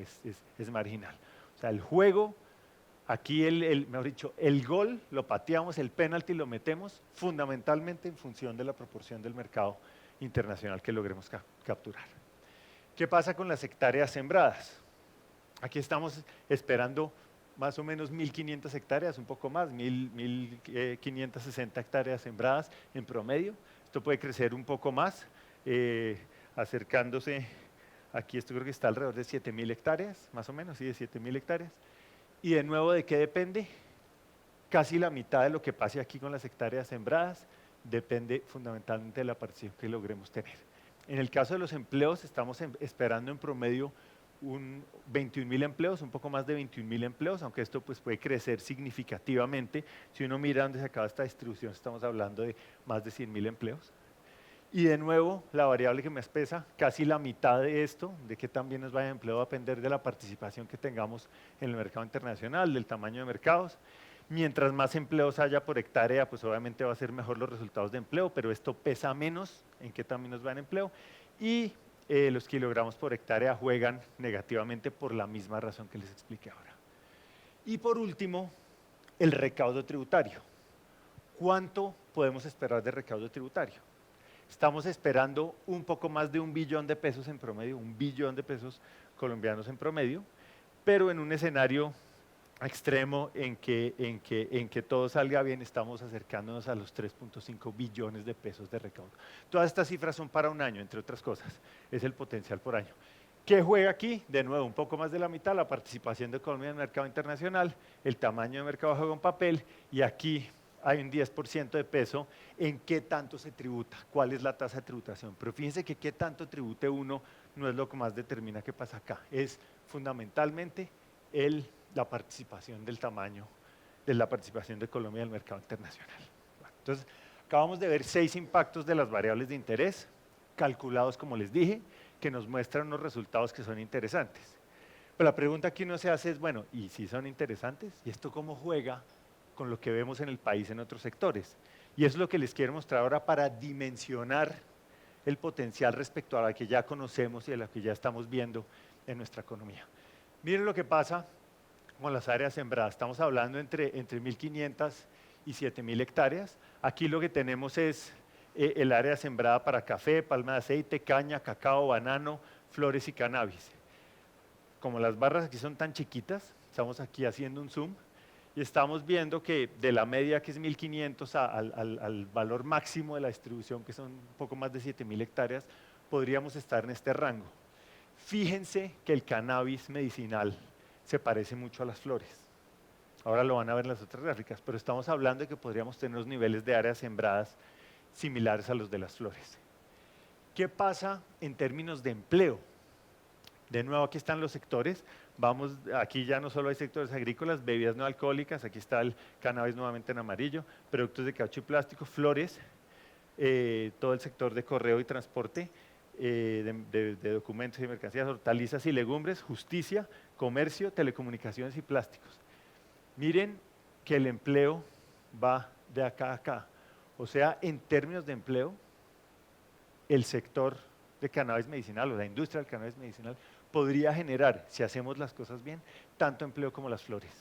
es marginal. O sea, el juego, aquí mejor dicho, el gol lo pateamos, el penalti lo metemos, fundamentalmente en función de la proporción del mercado internacional que logremos capturar. ¿Qué pasa con las hectáreas sembradas? Aquí estamos esperando más o menos 1.500 hectáreas, un poco más, 1.560 hectáreas sembradas en promedio. Esto puede crecer un poco más, acercándose, aquí esto creo que está alrededor de 7.000 hectáreas, más o menos, sí, de 7.000 hectáreas. Y de nuevo, ¿de qué depende? Casi la mitad de lo que pase aquí con las hectáreas sembradas depende fundamentalmente de la participación que logremos tener. En el caso de los empleos, estamos esperando en promedio 21.000 empleos, un poco más de 21.000 empleos, aunque esto pues puede crecer significativamente. Si uno mira dónde se acaba esta distribución, estamos hablando de más de 100.000 empleos. Y de nuevo, la variable que más pesa, casi la mitad de esto, de que también nos vaya a empleo, va a depender de la participación que tengamos en el mercado internacional, del tamaño de mercados. Mientras más empleos haya por hectárea, pues obviamente va a ser mejor los resultados de empleo, pero esto pesa menos en qué también nos va en empleo. Y los kilogramos por hectárea juegan negativamente por la misma razón que les expliqué ahora. Y por último, el recaudo tributario. ¿Cuánto podemos esperar de recaudo tributario? Estamos esperando un poco más de 1 billón de pesos en promedio, 1 billón de pesos colombianos en promedio, pero en un escenario extremo en que todo salga bien, estamos acercándonos a los 3.5 billones de pesos de recaudo. Todas estas cifras son para un año, entre otras cosas, es el potencial por año. ¿Qué juega aquí? De nuevo, un poco más de la mitad, la participación de Colombia en el mercado internacional, el tamaño de mercado juega un papel, y aquí hay un 10% de peso en qué tanto se tributa, cuál es la tasa de tributación. Pero fíjense que qué tanto tribute uno no es lo que más determina qué pasa acá, es fundamentalmente la participación del tamaño de la participación de Colombia en el mercado internacional. Entonces, acabamos de ver 6 impactos de las variables de interés, calculados, como les dije, que nos muestran unos resultados que son interesantes. Pero la pregunta que uno se hace es, bueno, ¿y si son interesantes? ¿Y esto cómo juega con lo que vemos en el país en otros sectores? Y eso es lo que les quiero mostrar ahora para dimensionar el potencial respecto a la que ya conocemos y a la que ya estamos viendo en nuestra economía. Miren lo que pasa con las áreas sembradas. Estamos hablando entre 1.500 y 7.000 hectáreas. Aquí lo que tenemos es el área sembrada para café, palma de aceite, caña, cacao, banano, flores y cannabis. Como las barras aquí son tan chiquitas, estamos aquí haciendo un zoom y estamos viendo que de la media, que es 1.500, al valor máximo de la distribución, que son un poco más de 7.000 hectáreas, podríamos estar en este rango. Fíjense que el cannabis medicinal se parece mucho a las flores. Ahora lo van a ver en las otras gráficas, pero estamos hablando de que podríamos tener unos niveles de áreas sembradas similares a los de las flores. ¿Qué pasa en términos de empleo? De nuevo, aquí están los sectores. Vamos, aquí ya no solo hay sectores agrícolas, bebidas no alcohólicas, aquí está el cannabis nuevamente en amarillo, productos de caucho y plástico, flores, todo el sector de correo y transporte, de documentos y mercancías, hortalizas y legumbres, justicia, comercio, telecomunicaciones y plásticos. Miren que el empleo va de acá a acá. O sea, en términos de empleo, el sector de cannabis medicinal o la industria del cannabis medicinal podría generar, si hacemos las cosas bien, tanto empleo como las flores.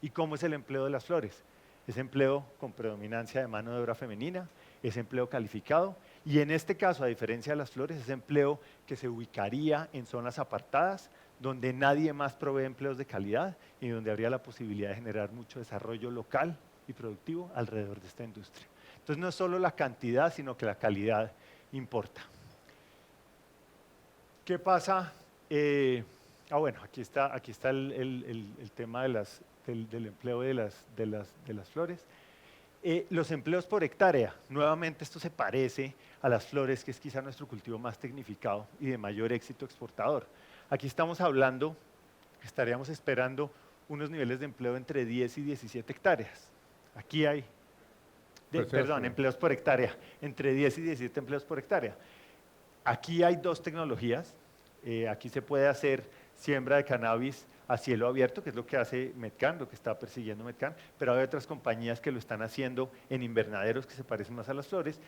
¿Y cómo es el empleo de las flores? Es empleo con predominancia de mano de obra femenina, es empleo calificado, y en este caso, a diferencia de las flores, es empleo que se ubicaría en zonas apartadas, donde nadie más provee empleos de calidad y donde habría la posibilidad de generar mucho desarrollo local y productivo alrededor de esta industria. Entonces no es solo la cantidad, sino que la calidad importa. ¿Qué pasa? Bueno, aquí está el tema del empleo de las flores. Los empleos por hectárea, nuevamente esto se parece a las flores, que es quizá nuestro cultivo más tecnificado y de mayor éxito exportador. Aquí estamos hablando, estaríamos esperando unos niveles de empleo entre 10 y 17 hectáreas. Aquí hay, empleos por hectárea, entre 10 y 17 empleos por hectárea. Aquí hay dos tecnologías. Aquí se puede hacer siembra de cannabis a cielo abierto, que es lo que hace Metcan, lo que está persiguiendo Metcan, pero hay otras compañías que lo están haciendo en invernaderos que se parecen más a las flores,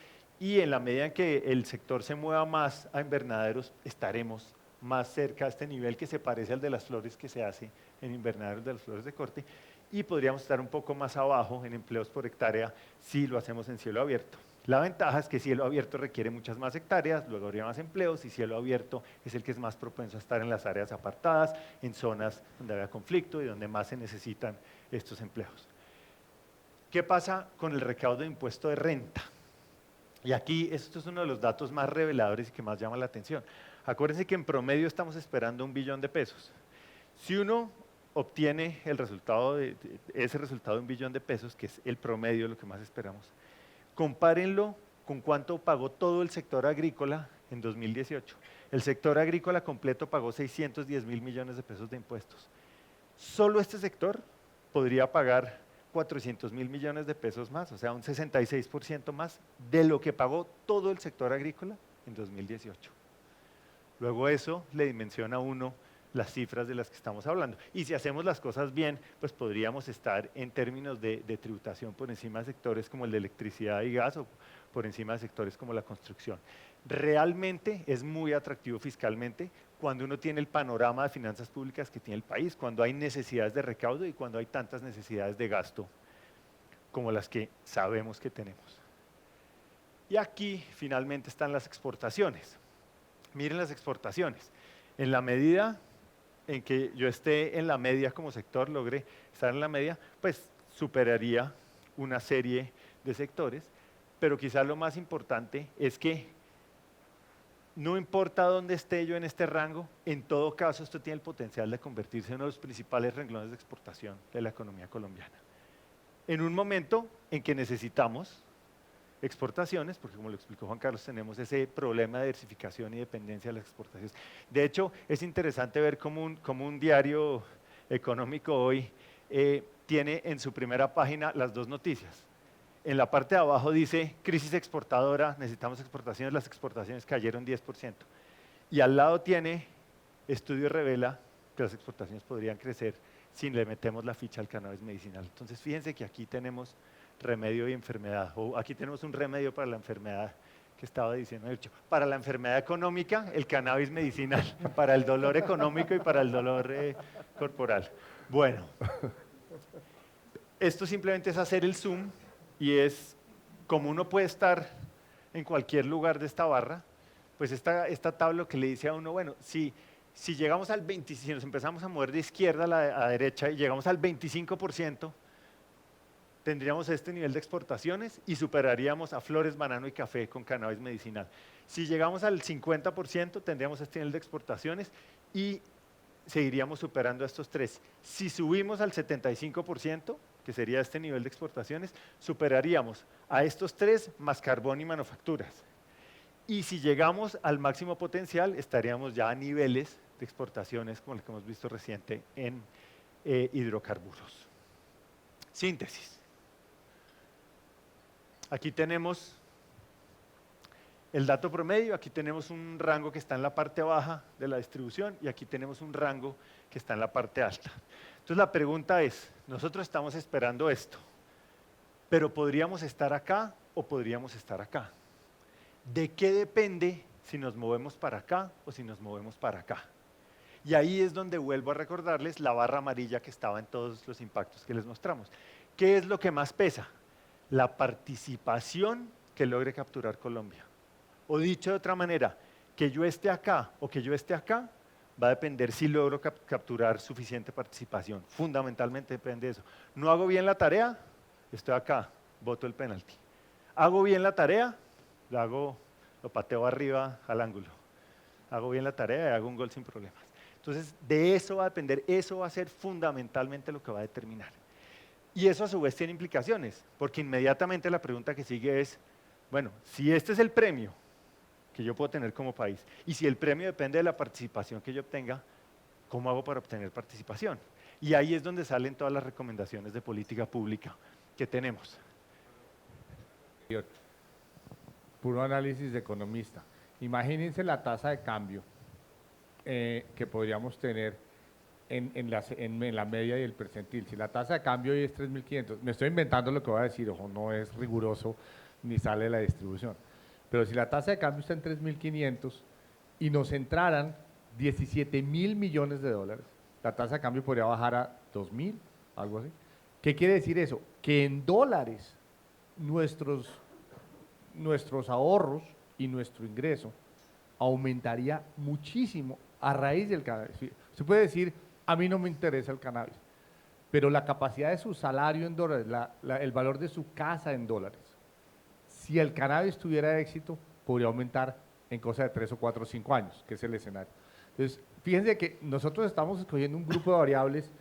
y en la medida en que el sector se mueva más a invernaderos, estaremos más cerca a este nivel que se parece al de las flores que se hace en invernaderos de las flores de corte, y podríamos estar un poco más abajo en empleos por hectárea si lo hacemos en cielo abierto. La ventaja es que cielo abierto requiere muchas más hectáreas, luego habría más empleos, y cielo abierto es el que es más propenso a estar en las áreas apartadas, en zonas donde haya conflicto y donde más se necesitan estos empleos. ¿Qué pasa con el recaudo de impuesto de renta? Y aquí esto es uno de los datos más reveladores y que más llama la atención. Acuérdense que en promedio estamos esperando 1 billón de pesos. Si uno obtiene el resultado ese resultado de 1 billón de pesos, que es el promedio, lo que más esperamos, compárenlo con cuánto pagó todo el sector agrícola en 2018. El sector agrícola completo pagó 610.000 millones de pesos de impuestos. Solo este sector podría pagar 400.000 millones de pesos más, o sea, un 66% más de lo que pagó todo el sector agrícola en 2018. Luego eso le dimensiona a uno las cifras de las que estamos hablando. Y si hacemos las cosas bien, pues podríamos estar en términos de tributación por encima de sectores como el de electricidad y gas o por encima de sectores como la construcción. Realmente es muy atractivo fiscalmente cuando uno tiene el panorama de finanzas públicas que tiene el país, cuando hay necesidades de recaudo y cuando hay tantas necesidades de gasto como las que sabemos que tenemos. Y aquí finalmente están las exportaciones. Miren las exportaciones. En la medida en que yo esté en la media como sector, logre estar en la media, pues superaría una serie de sectores, pero quizás lo más importante es que no importa dónde esté yo en este rango, en todo caso esto tiene el potencial de convertirse en uno de los principales renglones de exportación de la economía colombiana. En un momento en que necesitamos exportaciones, porque como lo explicó Juan Carlos, tenemos ese problema de diversificación y dependencia de las exportaciones. De hecho, es interesante ver cómo un diario económico hoy tiene en su primera página las dos noticias. En la parte de abajo dice, crisis exportadora, necesitamos exportaciones, las exportaciones cayeron 10%. Y al lado tiene, estudio revela que las exportaciones podrían crecer si le metemos la ficha al cannabis medicinal. Entonces, fíjense que aquí tenemos remedio y enfermedad, o aquí tenemos un remedio para la enfermedad que estaba diciendo, para la enfermedad económica, el cannabis medicinal, para el dolor económico y para el dolor corporal. Bueno, esto simplemente es hacer el zoom y es como uno puede estar en cualquier lugar de esta barra, pues esta tabla que le dice a uno, bueno, si llegamos al 20%, si nos empezamos a mover de izquierda a derecha y llegamos al 25%, tendríamos este nivel de exportaciones y superaríamos a flores, banano y café con cannabis medicinal. Si llegamos al 50%, tendríamos este nivel de exportaciones y seguiríamos superando a estos tres. Si subimos al 75%, que sería este nivel de exportaciones, superaríamos a estos tres más carbón y manufacturas. Y si llegamos al máximo potencial, estaríamos ya a niveles de exportaciones como el que hemos visto reciente en hidrocarburos. Síntesis. Aquí tenemos el dato promedio, aquí tenemos un rango que está en la parte baja de la distribución y aquí tenemos un rango que está en la parte alta. Entonces la pregunta es, nosotros estamos esperando esto, pero ¿podríamos estar acá o podríamos estar acá? ¿De qué depende si nos movemos para acá o si nos movemos para acá? Y ahí es donde vuelvo a recordarles la barra amarilla que estaba en todos los impactos que les mostramos. ¿Qué es lo que más pesa? La participación que logre capturar Colombia. O dicho de otra manera, que yo esté acá o que yo esté acá, va a depender si logro capturar suficiente participación. Fundamentalmente depende de eso. No hago bien la tarea, estoy acá, boto el penalti. Hago bien la tarea, lo pateo arriba al ángulo. Hago bien la tarea y hago un gol sin problemas. Entonces, de eso va a depender, eso va a ser fundamentalmente lo que va a determinar. Y eso a su vez tiene implicaciones, porque inmediatamente la pregunta que sigue es, bueno, si este es el premio que yo puedo tener como país, y si el premio depende de la participación que yo obtenga, ¿cómo hago para obtener participación? Y ahí es donde salen todas las recomendaciones de política pública que tenemos. Puro análisis de economista. Imagínense la tasa de cambio que podríamos tener en la media y el percentil. Si la tasa de cambio hoy es 3.500, me estoy inventando lo que voy a decir, ojo, no es riguroso ni sale de la distribución. Pero si la tasa de cambio está en 3.500 y nos entraran 17.000 millones de dólares, la tasa de cambio podría bajar a 2.000, algo así. ¿Qué quiere decir eso? Que en dólares nuestros ahorros y nuestro ingreso aumentaría muchísimo a raíz del cannabis. Se puede decir, a mí no me interesa el cannabis, pero la capacidad de su salario en dólares, el valor de su casa en dólares, si el cannabis tuviera éxito, podría aumentar en cosa de 3 o 4 o 5 años, que es el escenario. Entonces, fíjense que nosotros estamos escogiendo un grupo de variables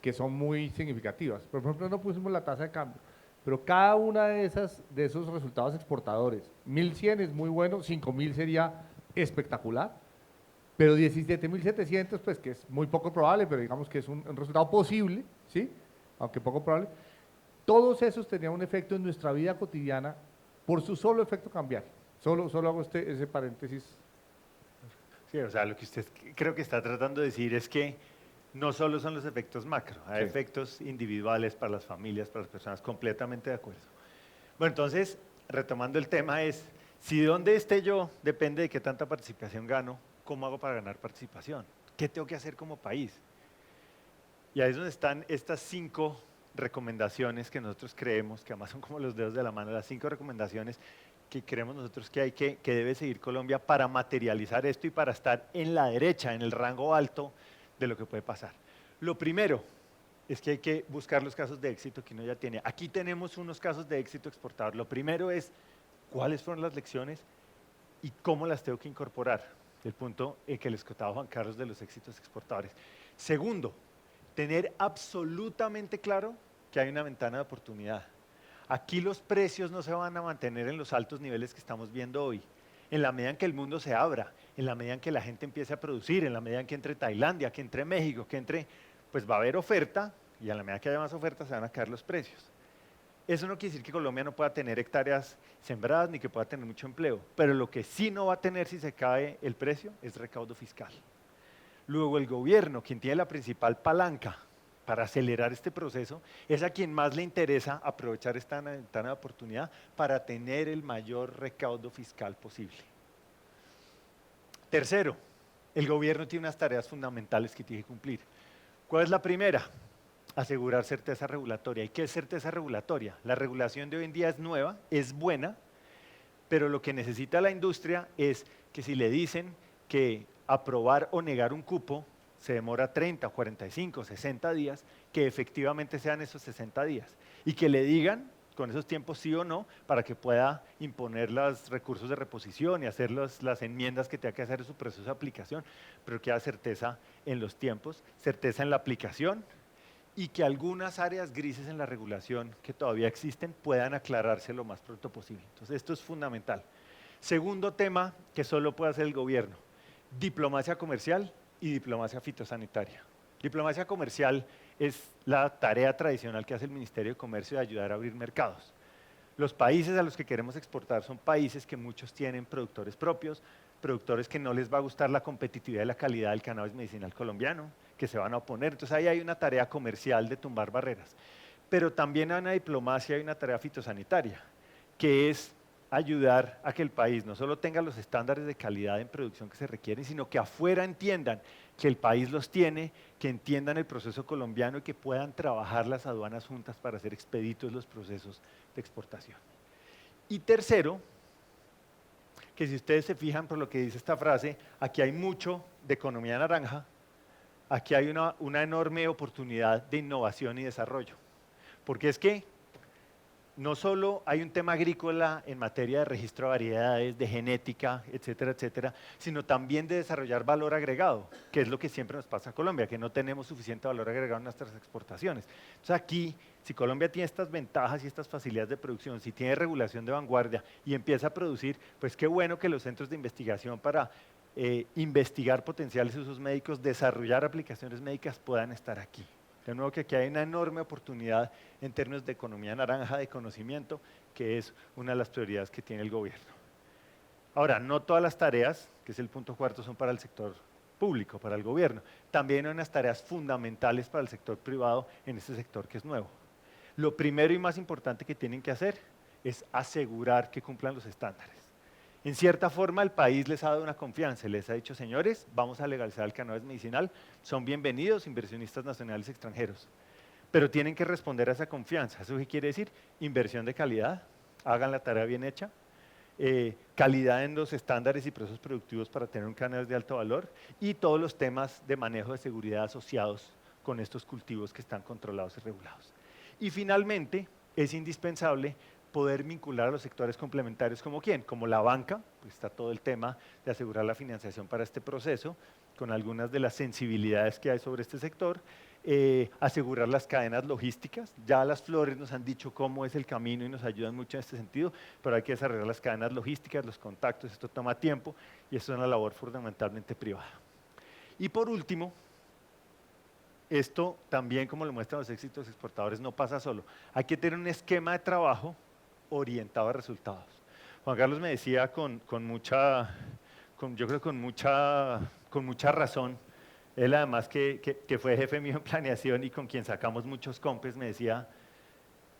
que son muy significativas. Por ejemplo, no pusimos la tasa de cambio, pero cada una de esos resultados exportadores, 1.100 es muy bueno, 5.000 sería espectacular, pero 17.700, pues que es muy poco probable, pero digamos que es un resultado posible, ¿sí? Aunque poco probable. Todos esos tenían un efecto en nuestra vida cotidiana por su solo efecto cambiario. Solo hago ese paréntesis. Sí, o sea, lo que usted creo que está tratando de decir es que no solo son los efectos macro, hay Sí. efectos individuales para las familias, para las personas, completamente de acuerdo. Bueno, entonces, retomando el tema es, si donde esté yo depende de qué tanta participación gano, ¿cómo hago para ganar participación? ¿Qué tengo que hacer como país? Y ahí es donde están estas 5 recomendaciones que nosotros creemos, que además son como los dedos de la mano, las 5 recomendaciones que creemos nosotros que debe seguir Colombia para materializar esto y para estar en la derecha, en el rango alto de lo que puede pasar. Lo primero es que hay que buscar los casos de éxito que uno ya tiene. Aquí tenemos unos casos de éxito exportador. Lo primero es cuáles fueron las lecciones y cómo las tengo que incorporar. El punto que les contaba Juan Carlos de los éxitos exportadores. Segundo, tener absolutamente claro que hay una ventana de oportunidad. Aquí los precios no se van a mantener en los altos niveles que estamos viendo hoy. En la medida en que el mundo se abra, en la medida en que la gente empiece a producir, en la medida en que entre Tailandia, que entre México, que entre, pues va a haber oferta y a la medida que haya más oferta se van a caer los precios. Eso no quiere decir que Colombia no pueda tener hectáreas sembradas ni que pueda tener mucho empleo, pero lo que sí no va a tener si se cae el precio es recaudo fiscal. Luego el gobierno, quien tiene la principal palanca para acelerar este proceso, es a quien más le interesa aprovechar esta ventana de oportunidad para tener el mayor recaudo fiscal posible. Tercero, el gobierno tiene unas tareas fundamentales que tiene que cumplir. ¿Cuál es la primera? Asegurar certeza regulatoria. ¿Y qué es certeza regulatoria? La regulación de hoy en día es nueva, es buena, pero lo que necesita la industria es que si le dicen que aprobar o negar un cupo se demora 30, 45, 60 días, que efectivamente sean esos 60 días y que le digan con esos tiempos sí o no para que pueda imponer los recursos de reposición y hacer las enmiendas que tenga que hacer en su proceso de aplicación, pero que haya certeza en los tiempos, certeza en la aplicación y que algunas áreas grises en la regulación que todavía existen puedan aclararse lo más pronto posible. Entonces esto es fundamental. Segundo tema que solo puede hacer el gobierno, diplomacia comercial y diplomacia fitosanitaria. Diplomacia comercial es la tarea tradicional que hace el Ministerio de Comercio de ayudar a abrir mercados. Los países a los que queremos exportar son países que muchos tienen productores propios, productores que no les va a gustar la competitividad y la calidad del cannabis medicinal colombiano, que se van a oponer. Entonces ahí hay una tarea comercial de tumbar barreras. Pero también hay una diplomacia y una tarea fitosanitaria, que es ayudar a que el país no solo tenga los estándares de calidad en producción que se requieren, sino que afuera entiendan que el país los tiene, que entiendan el proceso colombiano y que puedan trabajar las aduanas juntas para hacer expeditos los procesos de exportación. Y tercero, que si ustedes se fijan por lo que dice esta frase, aquí hay mucho de economía naranja, aquí hay una enorme oportunidad de innovación y desarrollo. Porque es que no solo hay un tema agrícola en materia de registro de variedades, de genética, etcétera, etcétera, sino también de desarrollar valor agregado, que es lo que siempre nos pasa a Colombia, que no tenemos suficiente valor agregado en nuestras exportaciones. Entonces aquí, si Colombia tiene estas ventajas y estas facilidades de producción, si tiene regulación de vanguardia y empieza a producir, pues qué bueno que los centros de investigación para investigar potenciales usos médicos, desarrollar aplicaciones médicas puedan estar aquí. De nuevo que aquí hay una enorme oportunidad en términos de economía naranja, de conocimiento, que es una de las prioridades que tiene el gobierno. Ahora, no todas las tareas, que es el punto cuarto, son para el sector público, para el gobierno. También hay unas tareas fundamentales para el sector privado en este sector que es nuevo. Lo primero y más importante que tienen que hacer es asegurar que cumplan los estándares. En cierta forma, el país les ha dado una confianza, les ha dicho, señores, vamos a legalizar el cannabis medicinal, son bienvenidos inversionistas nacionales y extranjeros, pero tienen que responder a esa confianza. ¿Eso qué quiere decir? Inversión de calidad, hagan la tarea bien hecha, calidad en los estándares y procesos productivos para tener un cannabis de alto valor y todos los temas de manejo de seguridad asociados con estos cultivos que están controlados y regulados. Y finalmente, es indispensable poder vincular a los sectores complementarios como quién, como la banca, pues está todo el tema de asegurar la financiación para este proceso, con algunas de las sensibilidades que hay sobre este sector, asegurar las cadenas logísticas, ya las flores nos han dicho cómo es el camino y nos ayudan mucho en este sentido, pero hay que desarrollar las cadenas logísticas, los contactos, esto toma tiempo y esto es una labor fundamentalmente privada. Y por último, esto también, como lo muestran los éxitos exportadores, no pasa solo, hay que tener un esquema de trabajo orientado a resultados. Juan Carlos me decía yo creo con mucha razón, él además que fue jefe mío en planeación y con quien sacamos muchos COMPES, me decía,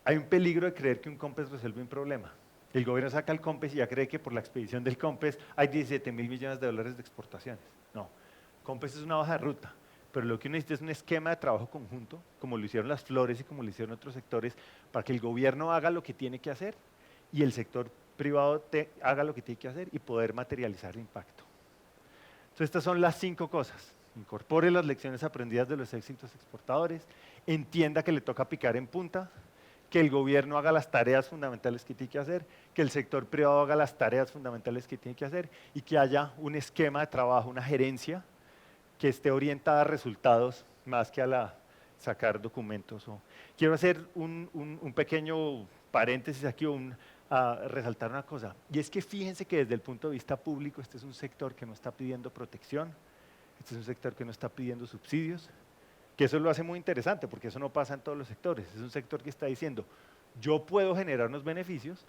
hay un peligro de creer que un COMPES resuelve un problema. El gobierno saca el COMPES y ya cree que por la expedición del COMPES hay 17.000 millones de dólares de exportaciones. No, COMPES es una hoja de ruta, pero lo que uno necesita es un esquema de trabajo conjunto, como lo hicieron las flores y como lo hicieron otros sectores, para que el gobierno haga lo que tiene que hacer y el sector privado haga lo que tiene que hacer y poder materializar el impacto. Entonces, estas son las 5 cosas. Incorpore las lecciones aprendidas de los éxitos exportadores, entienda que le toca picar en punta, que el gobierno haga las tareas fundamentales que tiene que hacer, que el sector privado haga las tareas fundamentales que tiene que hacer y que haya un esquema de trabajo, una gerencia que esté orientada a resultados más que a sacar documentos. Quiero hacer un pequeño paréntesis aquí, a resaltar una cosa, y es que fíjense que desde el punto de vista público este es un sector que no está pidiendo protección, este es un sector que no está pidiendo subsidios, que eso lo hace muy interesante porque eso no pasa en todos los sectores, es un sector que está diciendo, yo puedo generar unos beneficios,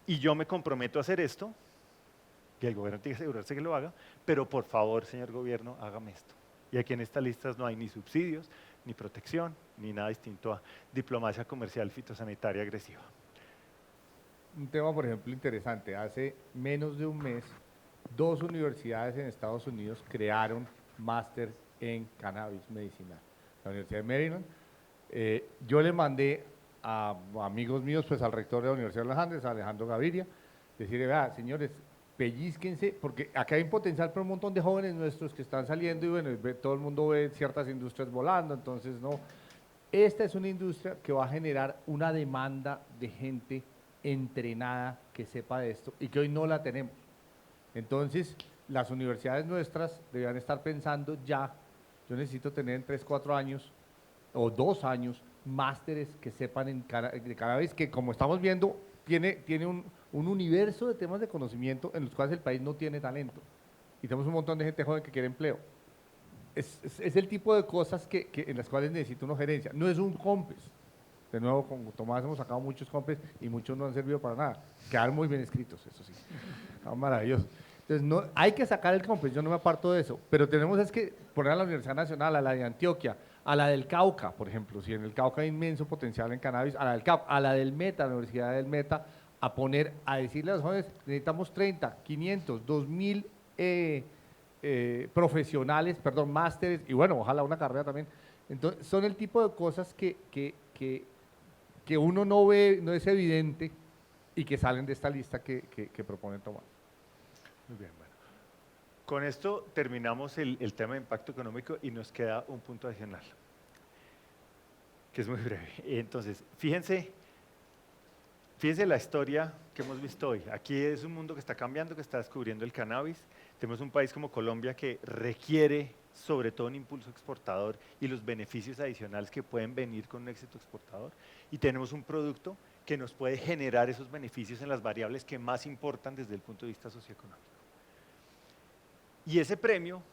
y yo me comprometo a hacer esto, que el gobierno tiene que asegurarse que lo haga, pero por favor, señor gobierno, hágame esto. Y aquí en estas listas no hay ni subsidios, ni protección, ni nada distinto a diplomacia comercial fitosanitaria agresiva. Un tema, por ejemplo, interesante. Hace menos de un mes, 2 universidades en Estados Unidos crearon máster en cannabis medicinal. La Universidad de Maryland. Yo le mandé a amigos míos, pues al rector de la Universidad de los Andes, a Alejandro Gaviria, decirle, vea, señores, pellizquense, porque acá hay un potencial para un montón de jóvenes nuestros que están saliendo y bueno, todo el mundo ve ciertas industrias volando, entonces no. Esta es una industria que va a generar una demanda de gente entrenada que sepa de esto y que hoy no la tenemos. Entonces, las universidades nuestras deberían estar pensando ya, yo necesito tener en 3, 4 años o 2 años másteres que sepan de cannabis, que como estamos viendo, tiene un universo de temas de conocimiento en los cuales el país no tiene talento. Y tenemos un montón de gente joven que quiere empleo. Es el tipo de cosas en las cuales necesita una gerencia. No es un COMPES. De nuevo, con Tomás hemos sacado muchos COMPES y muchos no han servido para nada. Quedaron muy bien escritos, eso sí. Están maravillosos. Entonces, no, hay que sacar el COMPES, yo no me aparto de eso. Pero tenemos es que poner a la Universidad Nacional, a la de Antioquia, a la del Cauca, por ejemplo. Si en el Cauca hay inmenso potencial en cannabis, a la del Cauca, a la del Meta, la Universidad del Meta, a decirle a los jóvenes, necesitamos 30, 500, 2000 profesionales, másteres, y bueno, ojalá una carrera también. Entonces, son el tipo de cosas que uno no ve, no es evidente, y que salen de esta lista que propone Tomás. Muy bien, bueno. Con esto terminamos el tema de impacto económico y nos queda un punto adicional, que es muy breve. Entonces, fíjense la historia que hemos visto hoy. Aquí es un mundo que está cambiando, que está descubriendo el cannabis. Tenemos un país como Colombia que requiere sobre todo un impulso exportador y los beneficios adicionales que pueden venir con un éxito exportador. Y tenemos un producto que nos puede generar esos beneficios en las variables que más importan desde el punto de vista socioeconómico. Y ese premio,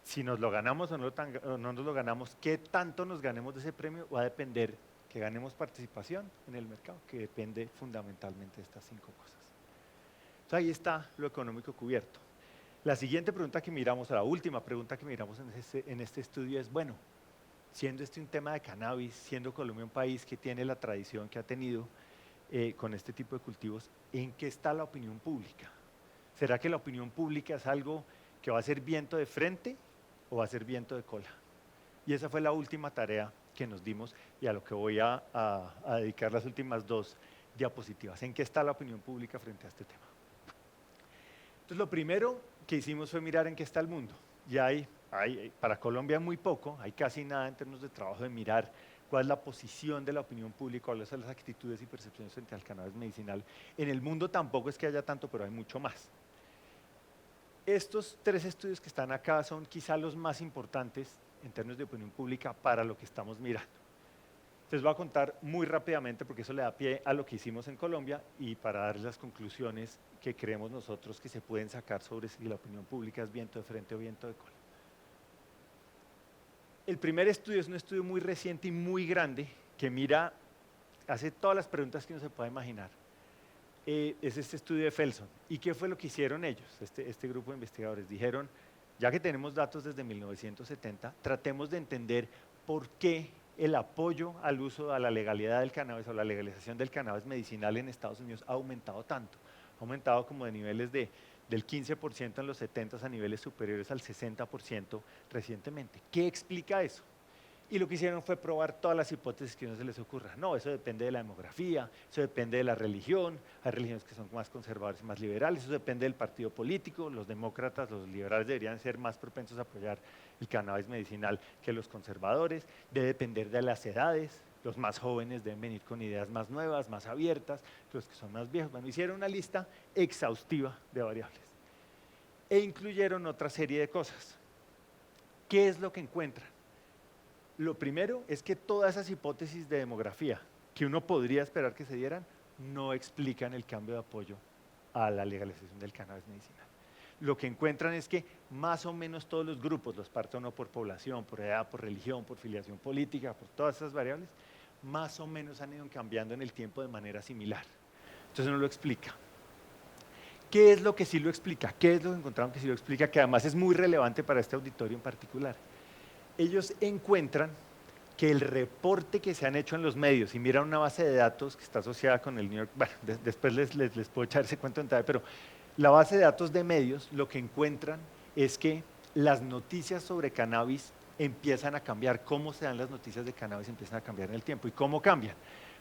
si nos lo ganamos o no nos lo ganamos, qué tanto nos ganemos de ese premio va a depender que ganemos participación en el mercado, que depende fundamentalmente de estas 5 cosas. Entonces ahí está lo económico cubierto. La siguiente pregunta que miramos, o la última pregunta que miramos en este estudio es, bueno, siendo este un tema de cannabis, siendo Colombia un país que tiene la tradición que ha tenido con este tipo de cultivos, ¿en qué está la opinión pública? ¿Será que la opinión pública es algo que va a ser viento de frente o va a ser viento de cola? Y esa fue la última tarea que nos dimos y a lo que voy a dedicar las últimas 2 diapositivas. ¿En qué está la opinión pública frente a este tema? Entonces, lo primero que hicimos fue mirar en qué está el mundo. Y para Colombia muy poco, hay casi nada en términos de trabajo de mirar cuál es la posición de la opinión pública, cuáles son las actitudes y percepciones frente al cannabis medicinal. En el mundo tampoco es que haya tanto, pero hay mucho más. Estos 3 estudios que están acá son quizá los más importantes en términos de opinión pública para lo que estamos mirando. Les voy a contar muy rápidamente porque eso le da pie a lo que hicimos en Colombia y para darles las conclusiones que creemos nosotros que se pueden sacar sobre si la opinión pública es viento de frente o viento de cola. El primer estudio es un estudio muy reciente y muy grande que hace todas las preguntas que uno se pueda imaginar. Es este estudio de Felson. ¿Y qué fue lo que hicieron ellos, este grupo de investigadores? Dijeron, ya que tenemos datos desde 1970, tratemos de entender por qué el apoyo al uso, a la legalidad del cannabis o la legalización del cannabis medicinal en Estados Unidos ha aumentado tanto. Ha aumentado como de niveles del 15% en los 70 a niveles superiores al 60% recientemente. ¿Qué explica eso? Y lo que hicieron fue probar todas las hipótesis que no se les ocurra. No, eso depende de la demografía, eso depende de la religión, hay religiones que son más conservadoras y más liberales, eso depende del partido político, los demócratas, los liberales deberían ser más propensos a apoyar el cannabis medicinal que los conservadores, debe depender de las edades, los más jóvenes deben venir con ideas más nuevas, más abiertas, los que son más viejos. Bueno, hicieron una lista exhaustiva de variables e incluyeron otra serie de cosas. ¿Qué es lo que encuentran? Lo primero es que todas esas hipótesis de demografía que uno podría esperar que se dieran no explican el cambio de apoyo a la legalización del cannabis medicinal. Lo que encuentran es que más o menos todos los grupos, los parte uno por población, por edad, por religión, por filiación política, por todas esas variables, más o menos han ido cambiando en el tiempo de manera similar. Entonces uno lo explica. ¿Qué es lo que sí lo explica? ¿Qué es lo que encontraron que sí lo explica? Que además es muy relevante para este auditorio en particular. Ellos encuentran que el reporte que se han hecho en los medios, y miran una base de datos que está asociada con el New York, bueno, después les puedo echar ese cuento en detalle, pero la base de datos de medios lo que encuentran es que las noticias sobre cannabis empiezan a cambiar, cómo se dan las noticias de cannabis empiezan a cambiar en el tiempo. ¿Y cómo cambian?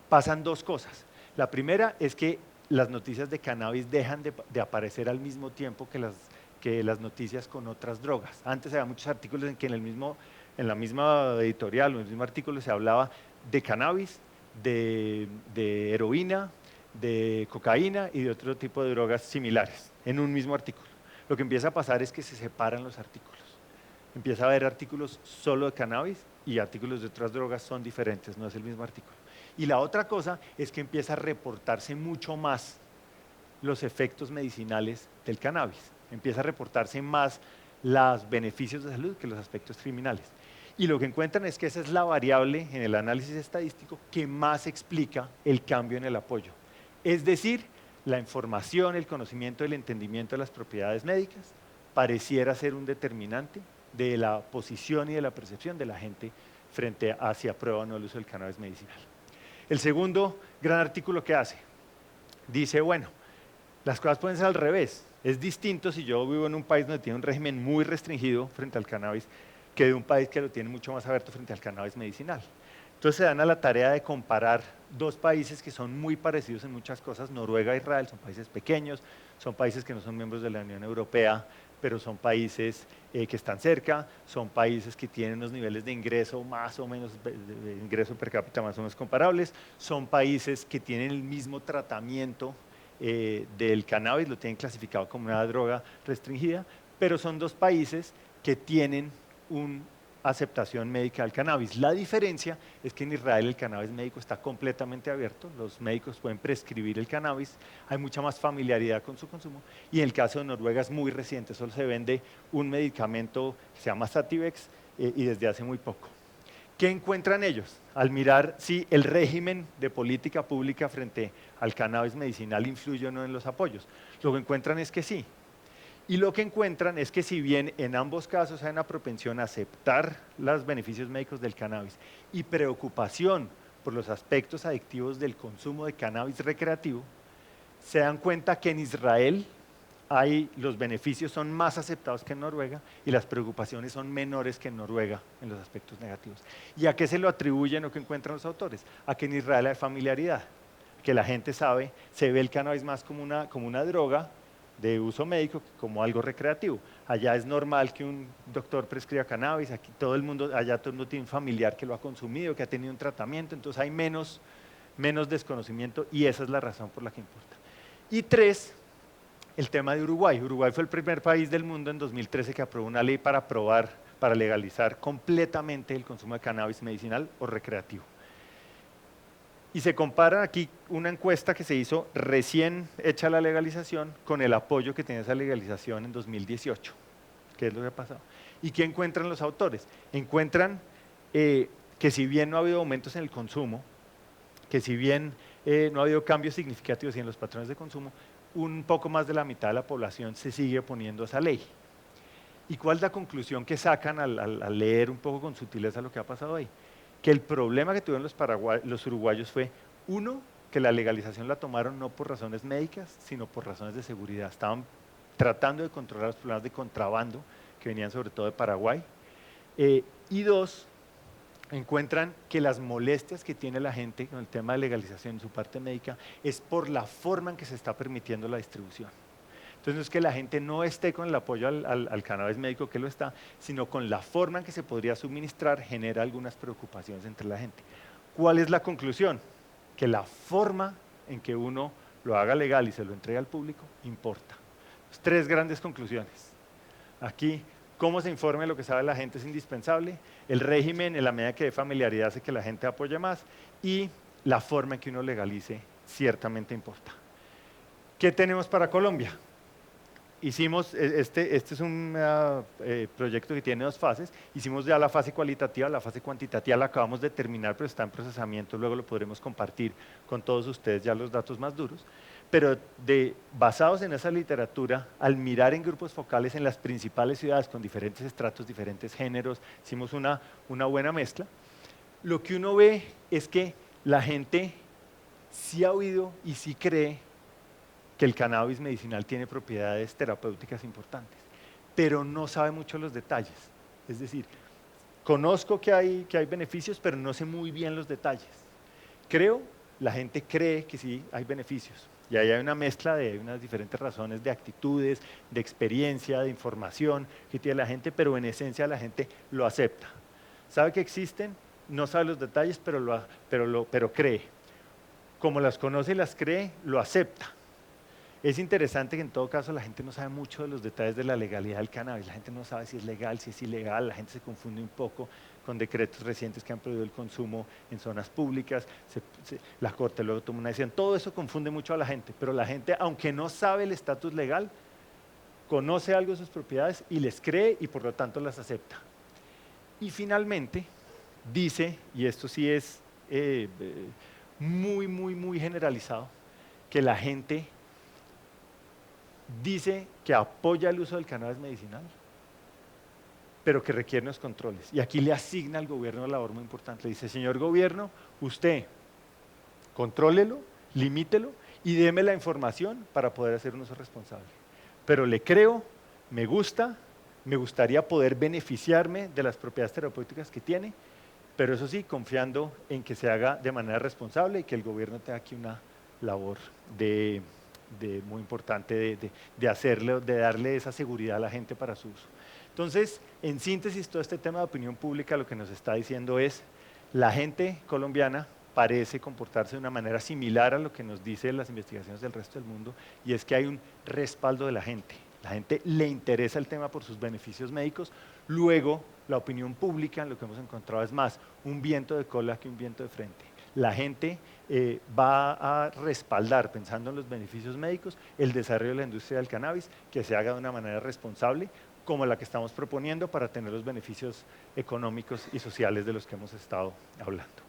Pasan 2 cosas. La primera es que las noticias de cannabis dejan de aparecer al mismo tiempo que las noticias con otras drogas. Antes había muchos artículos en que en la misma editorial o en el mismo artículo se hablaba de cannabis, de heroína, de cocaína y de otro tipo de drogas similares en un mismo artículo. Lo que empieza a pasar es que se separan los artículos. Empieza a haber artículos solo de cannabis y artículos de otras drogas son diferentes, no es el mismo artículo. Y la otra cosa es que empieza a reportarse mucho más los efectos medicinales del cannabis. Empieza a reportarse más los beneficios de salud que los aspectos criminales. Y lo que encuentran es que esa es la variable en el análisis estadístico que más explica el cambio en el apoyo. Es decir, la información, el conocimiento, el entendimiento de las propiedades médicas pareciera ser un determinante de la posición y de la percepción de la gente frente a si aprueba o no el uso del cannabis medicinal. El segundo gran artículo que hace, dice, bueno, las cosas pueden ser al revés. Es distinto si yo vivo en un país donde tiene un régimen muy restringido frente al cannabis que de un país que lo tiene mucho más abierto frente al cannabis medicinal. Entonces se dan a la tarea de comparar dos países que son muy parecidos en muchas cosas, Noruega e Israel, son países pequeños, son países que no son miembros de la Unión Europea, pero son países que están cerca, son países que tienen unos niveles de ingreso más o menos, de ingreso per cápita más o menos comparables, son países que tienen el mismo tratamiento del cannabis, lo tienen clasificado como una droga restringida, pero son dos países que tienen una aceptación médica del cannabis. La diferencia es que en Israel el cannabis médico está completamente abierto, los médicos pueden prescribir el cannabis, hay mucha más familiaridad con su consumo, y en el caso de Noruega es muy reciente, solo se vende un medicamento que se llama Sativex y desde hace muy poco. ¿Qué encuentran ellos? Al mirar si el régimen de política pública frente al cannabis medicinal influye o no en los apoyos. Lo que encuentran es que sí. Y lo que encuentran es que si bien en ambos casos hay una propensión a aceptar los beneficios médicos del cannabis y preocupación por los aspectos adictivos del consumo de cannabis recreativo, se dan cuenta que en Israel los beneficios son más aceptados que en Noruega y las preocupaciones son menores que en Noruega en los aspectos negativos. ¿Y a qué se lo atribuyen o qué encuentran los autores? A que en Israel hay familiaridad, que la gente sabe, se ve el cannabis más como una droga de uso médico que como algo recreativo. Allá es normal que un doctor prescriba cannabis, aquí allá todo el mundo tiene un familiar que lo ha consumido, que ha tenido un tratamiento, entonces hay menos desconocimiento y esa es la razón por la que importa. Y tres, el tema de Uruguay. Uruguay fue el primer país del mundo en 2013 que aprobó una ley para legalizar completamente el consumo de cannabis medicinal o recreativo. Y se compara aquí una encuesta que se hizo recién hecha la legalización con el apoyo que tiene esa legalización en 2018. ¿Qué es lo que ha pasado? ¿Y qué encuentran los autores? Encuentran que si bien no ha habido aumentos en el consumo, que si bien no ha habido cambios significativos en los patrones de consumo, un poco más de la mitad de la población se sigue oponiendo a esa ley. ¿Y cuál es la conclusión que sacan al leer un poco con sutileza lo que ha pasado ahí? Que el problema que tuvieron los uruguayos fue, uno, que la legalización la tomaron no por razones médicas, sino por razones de seguridad. Estaban tratando de controlar los problemas de contrabando que venían sobre todo de Paraguay. Y dos, encuentran que las molestias que tiene la gente con el tema de legalización en su parte médica es por la forma en que se está permitiendo la distribución. Entonces no es que la gente no esté con el apoyo al cannabis médico que lo está, sino con la forma en que se podría suministrar genera algunas preocupaciones entre la gente. ¿Cuál es la conclusión? Que la forma en que uno lo haga legal y se lo entregue al público importa. Tres grandes conclusiones. Aquí, cómo se informe lo que sabe la gente es indispensable, el régimen en la medida que dé familiaridad hace que la gente apoye más y la forma en que uno legalice ciertamente importa. ¿Qué tenemos para Colombia? Hicimos, este es un proyecto que tiene dos fases, hicimos ya la fase cualitativa, la fase cuantitativa la acabamos de terminar, pero está en procesamiento, luego lo podremos compartir con todos ustedes ya los datos más duros, pero basados en esa literatura, al mirar en grupos focales en las principales ciudades con diferentes estratos, diferentes géneros, hicimos una buena mezcla, lo que uno ve es que la gente sí ha oído y sí cree que el cannabis medicinal tiene propiedades terapéuticas importantes, pero no sabe mucho los detalles. Es decir, conozco que hay beneficios, pero no sé muy bien los detalles. La gente cree que sí hay beneficios. Y ahí hay una mezcla de unas diferentes razones de actitudes, de experiencia, de información que tiene la gente, pero en esencia la gente lo acepta. Sabe que existen, no sabe los detalles, pero cree. Como las conoce y las cree, lo acepta. Es interesante que en todo caso la gente no sabe mucho de los detalles de la legalidad del cannabis, la gente no sabe si es legal, si es ilegal, la gente se confunde un poco con decretos recientes que han prohibido el consumo en zonas públicas, la Corte luego toma una decisión, todo eso confunde mucho a la gente, pero la gente, aunque no sabe el estatus legal, conoce algo de sus propiedades y les cree y por lo tanto las acepta. Y finalmente dice, y esto sí es muy generalizado, que la gente dice que apoya el uso del cannabis medicinal, pero que requiere unos controles. Y aquí le asigna al gobierno una labor muy importante. Le dice, señor gobierno, usted contrólelo, limítelo y déme la información para poder hacer un uso responsable. Pero le creo, me gustaría poder beneficiarme de las propiedades terapéuticas que tiene, pero eso sí, confiando en que se haga de manera responsable y que el gobierno tenga aquí una labor muy importante de hacerlo, de darle esa seguridad a la gente para su uso. Entonces, en síntesis, todo este tema de opinión pública lo que nos está diciendo es, la gente colombiana parece comportarse de una manera similar a lo que nos dicen las investigaciones del resto del mundo, y es que hay un respaldo de la gente. La gente le interesa el tema por sus beneficios médicos. Luego, la opinión pública, lo que hemos encontrado es más un viento de cola que un viento de frente. La gente va a respaldar, pensando en los beneficios médicos, el desarrollo de la industria del cannabis, que se haga de una manera responsable, como la que estamos proponiendo para tener los beneficios económicos y sociales de los que hemos estado hablando.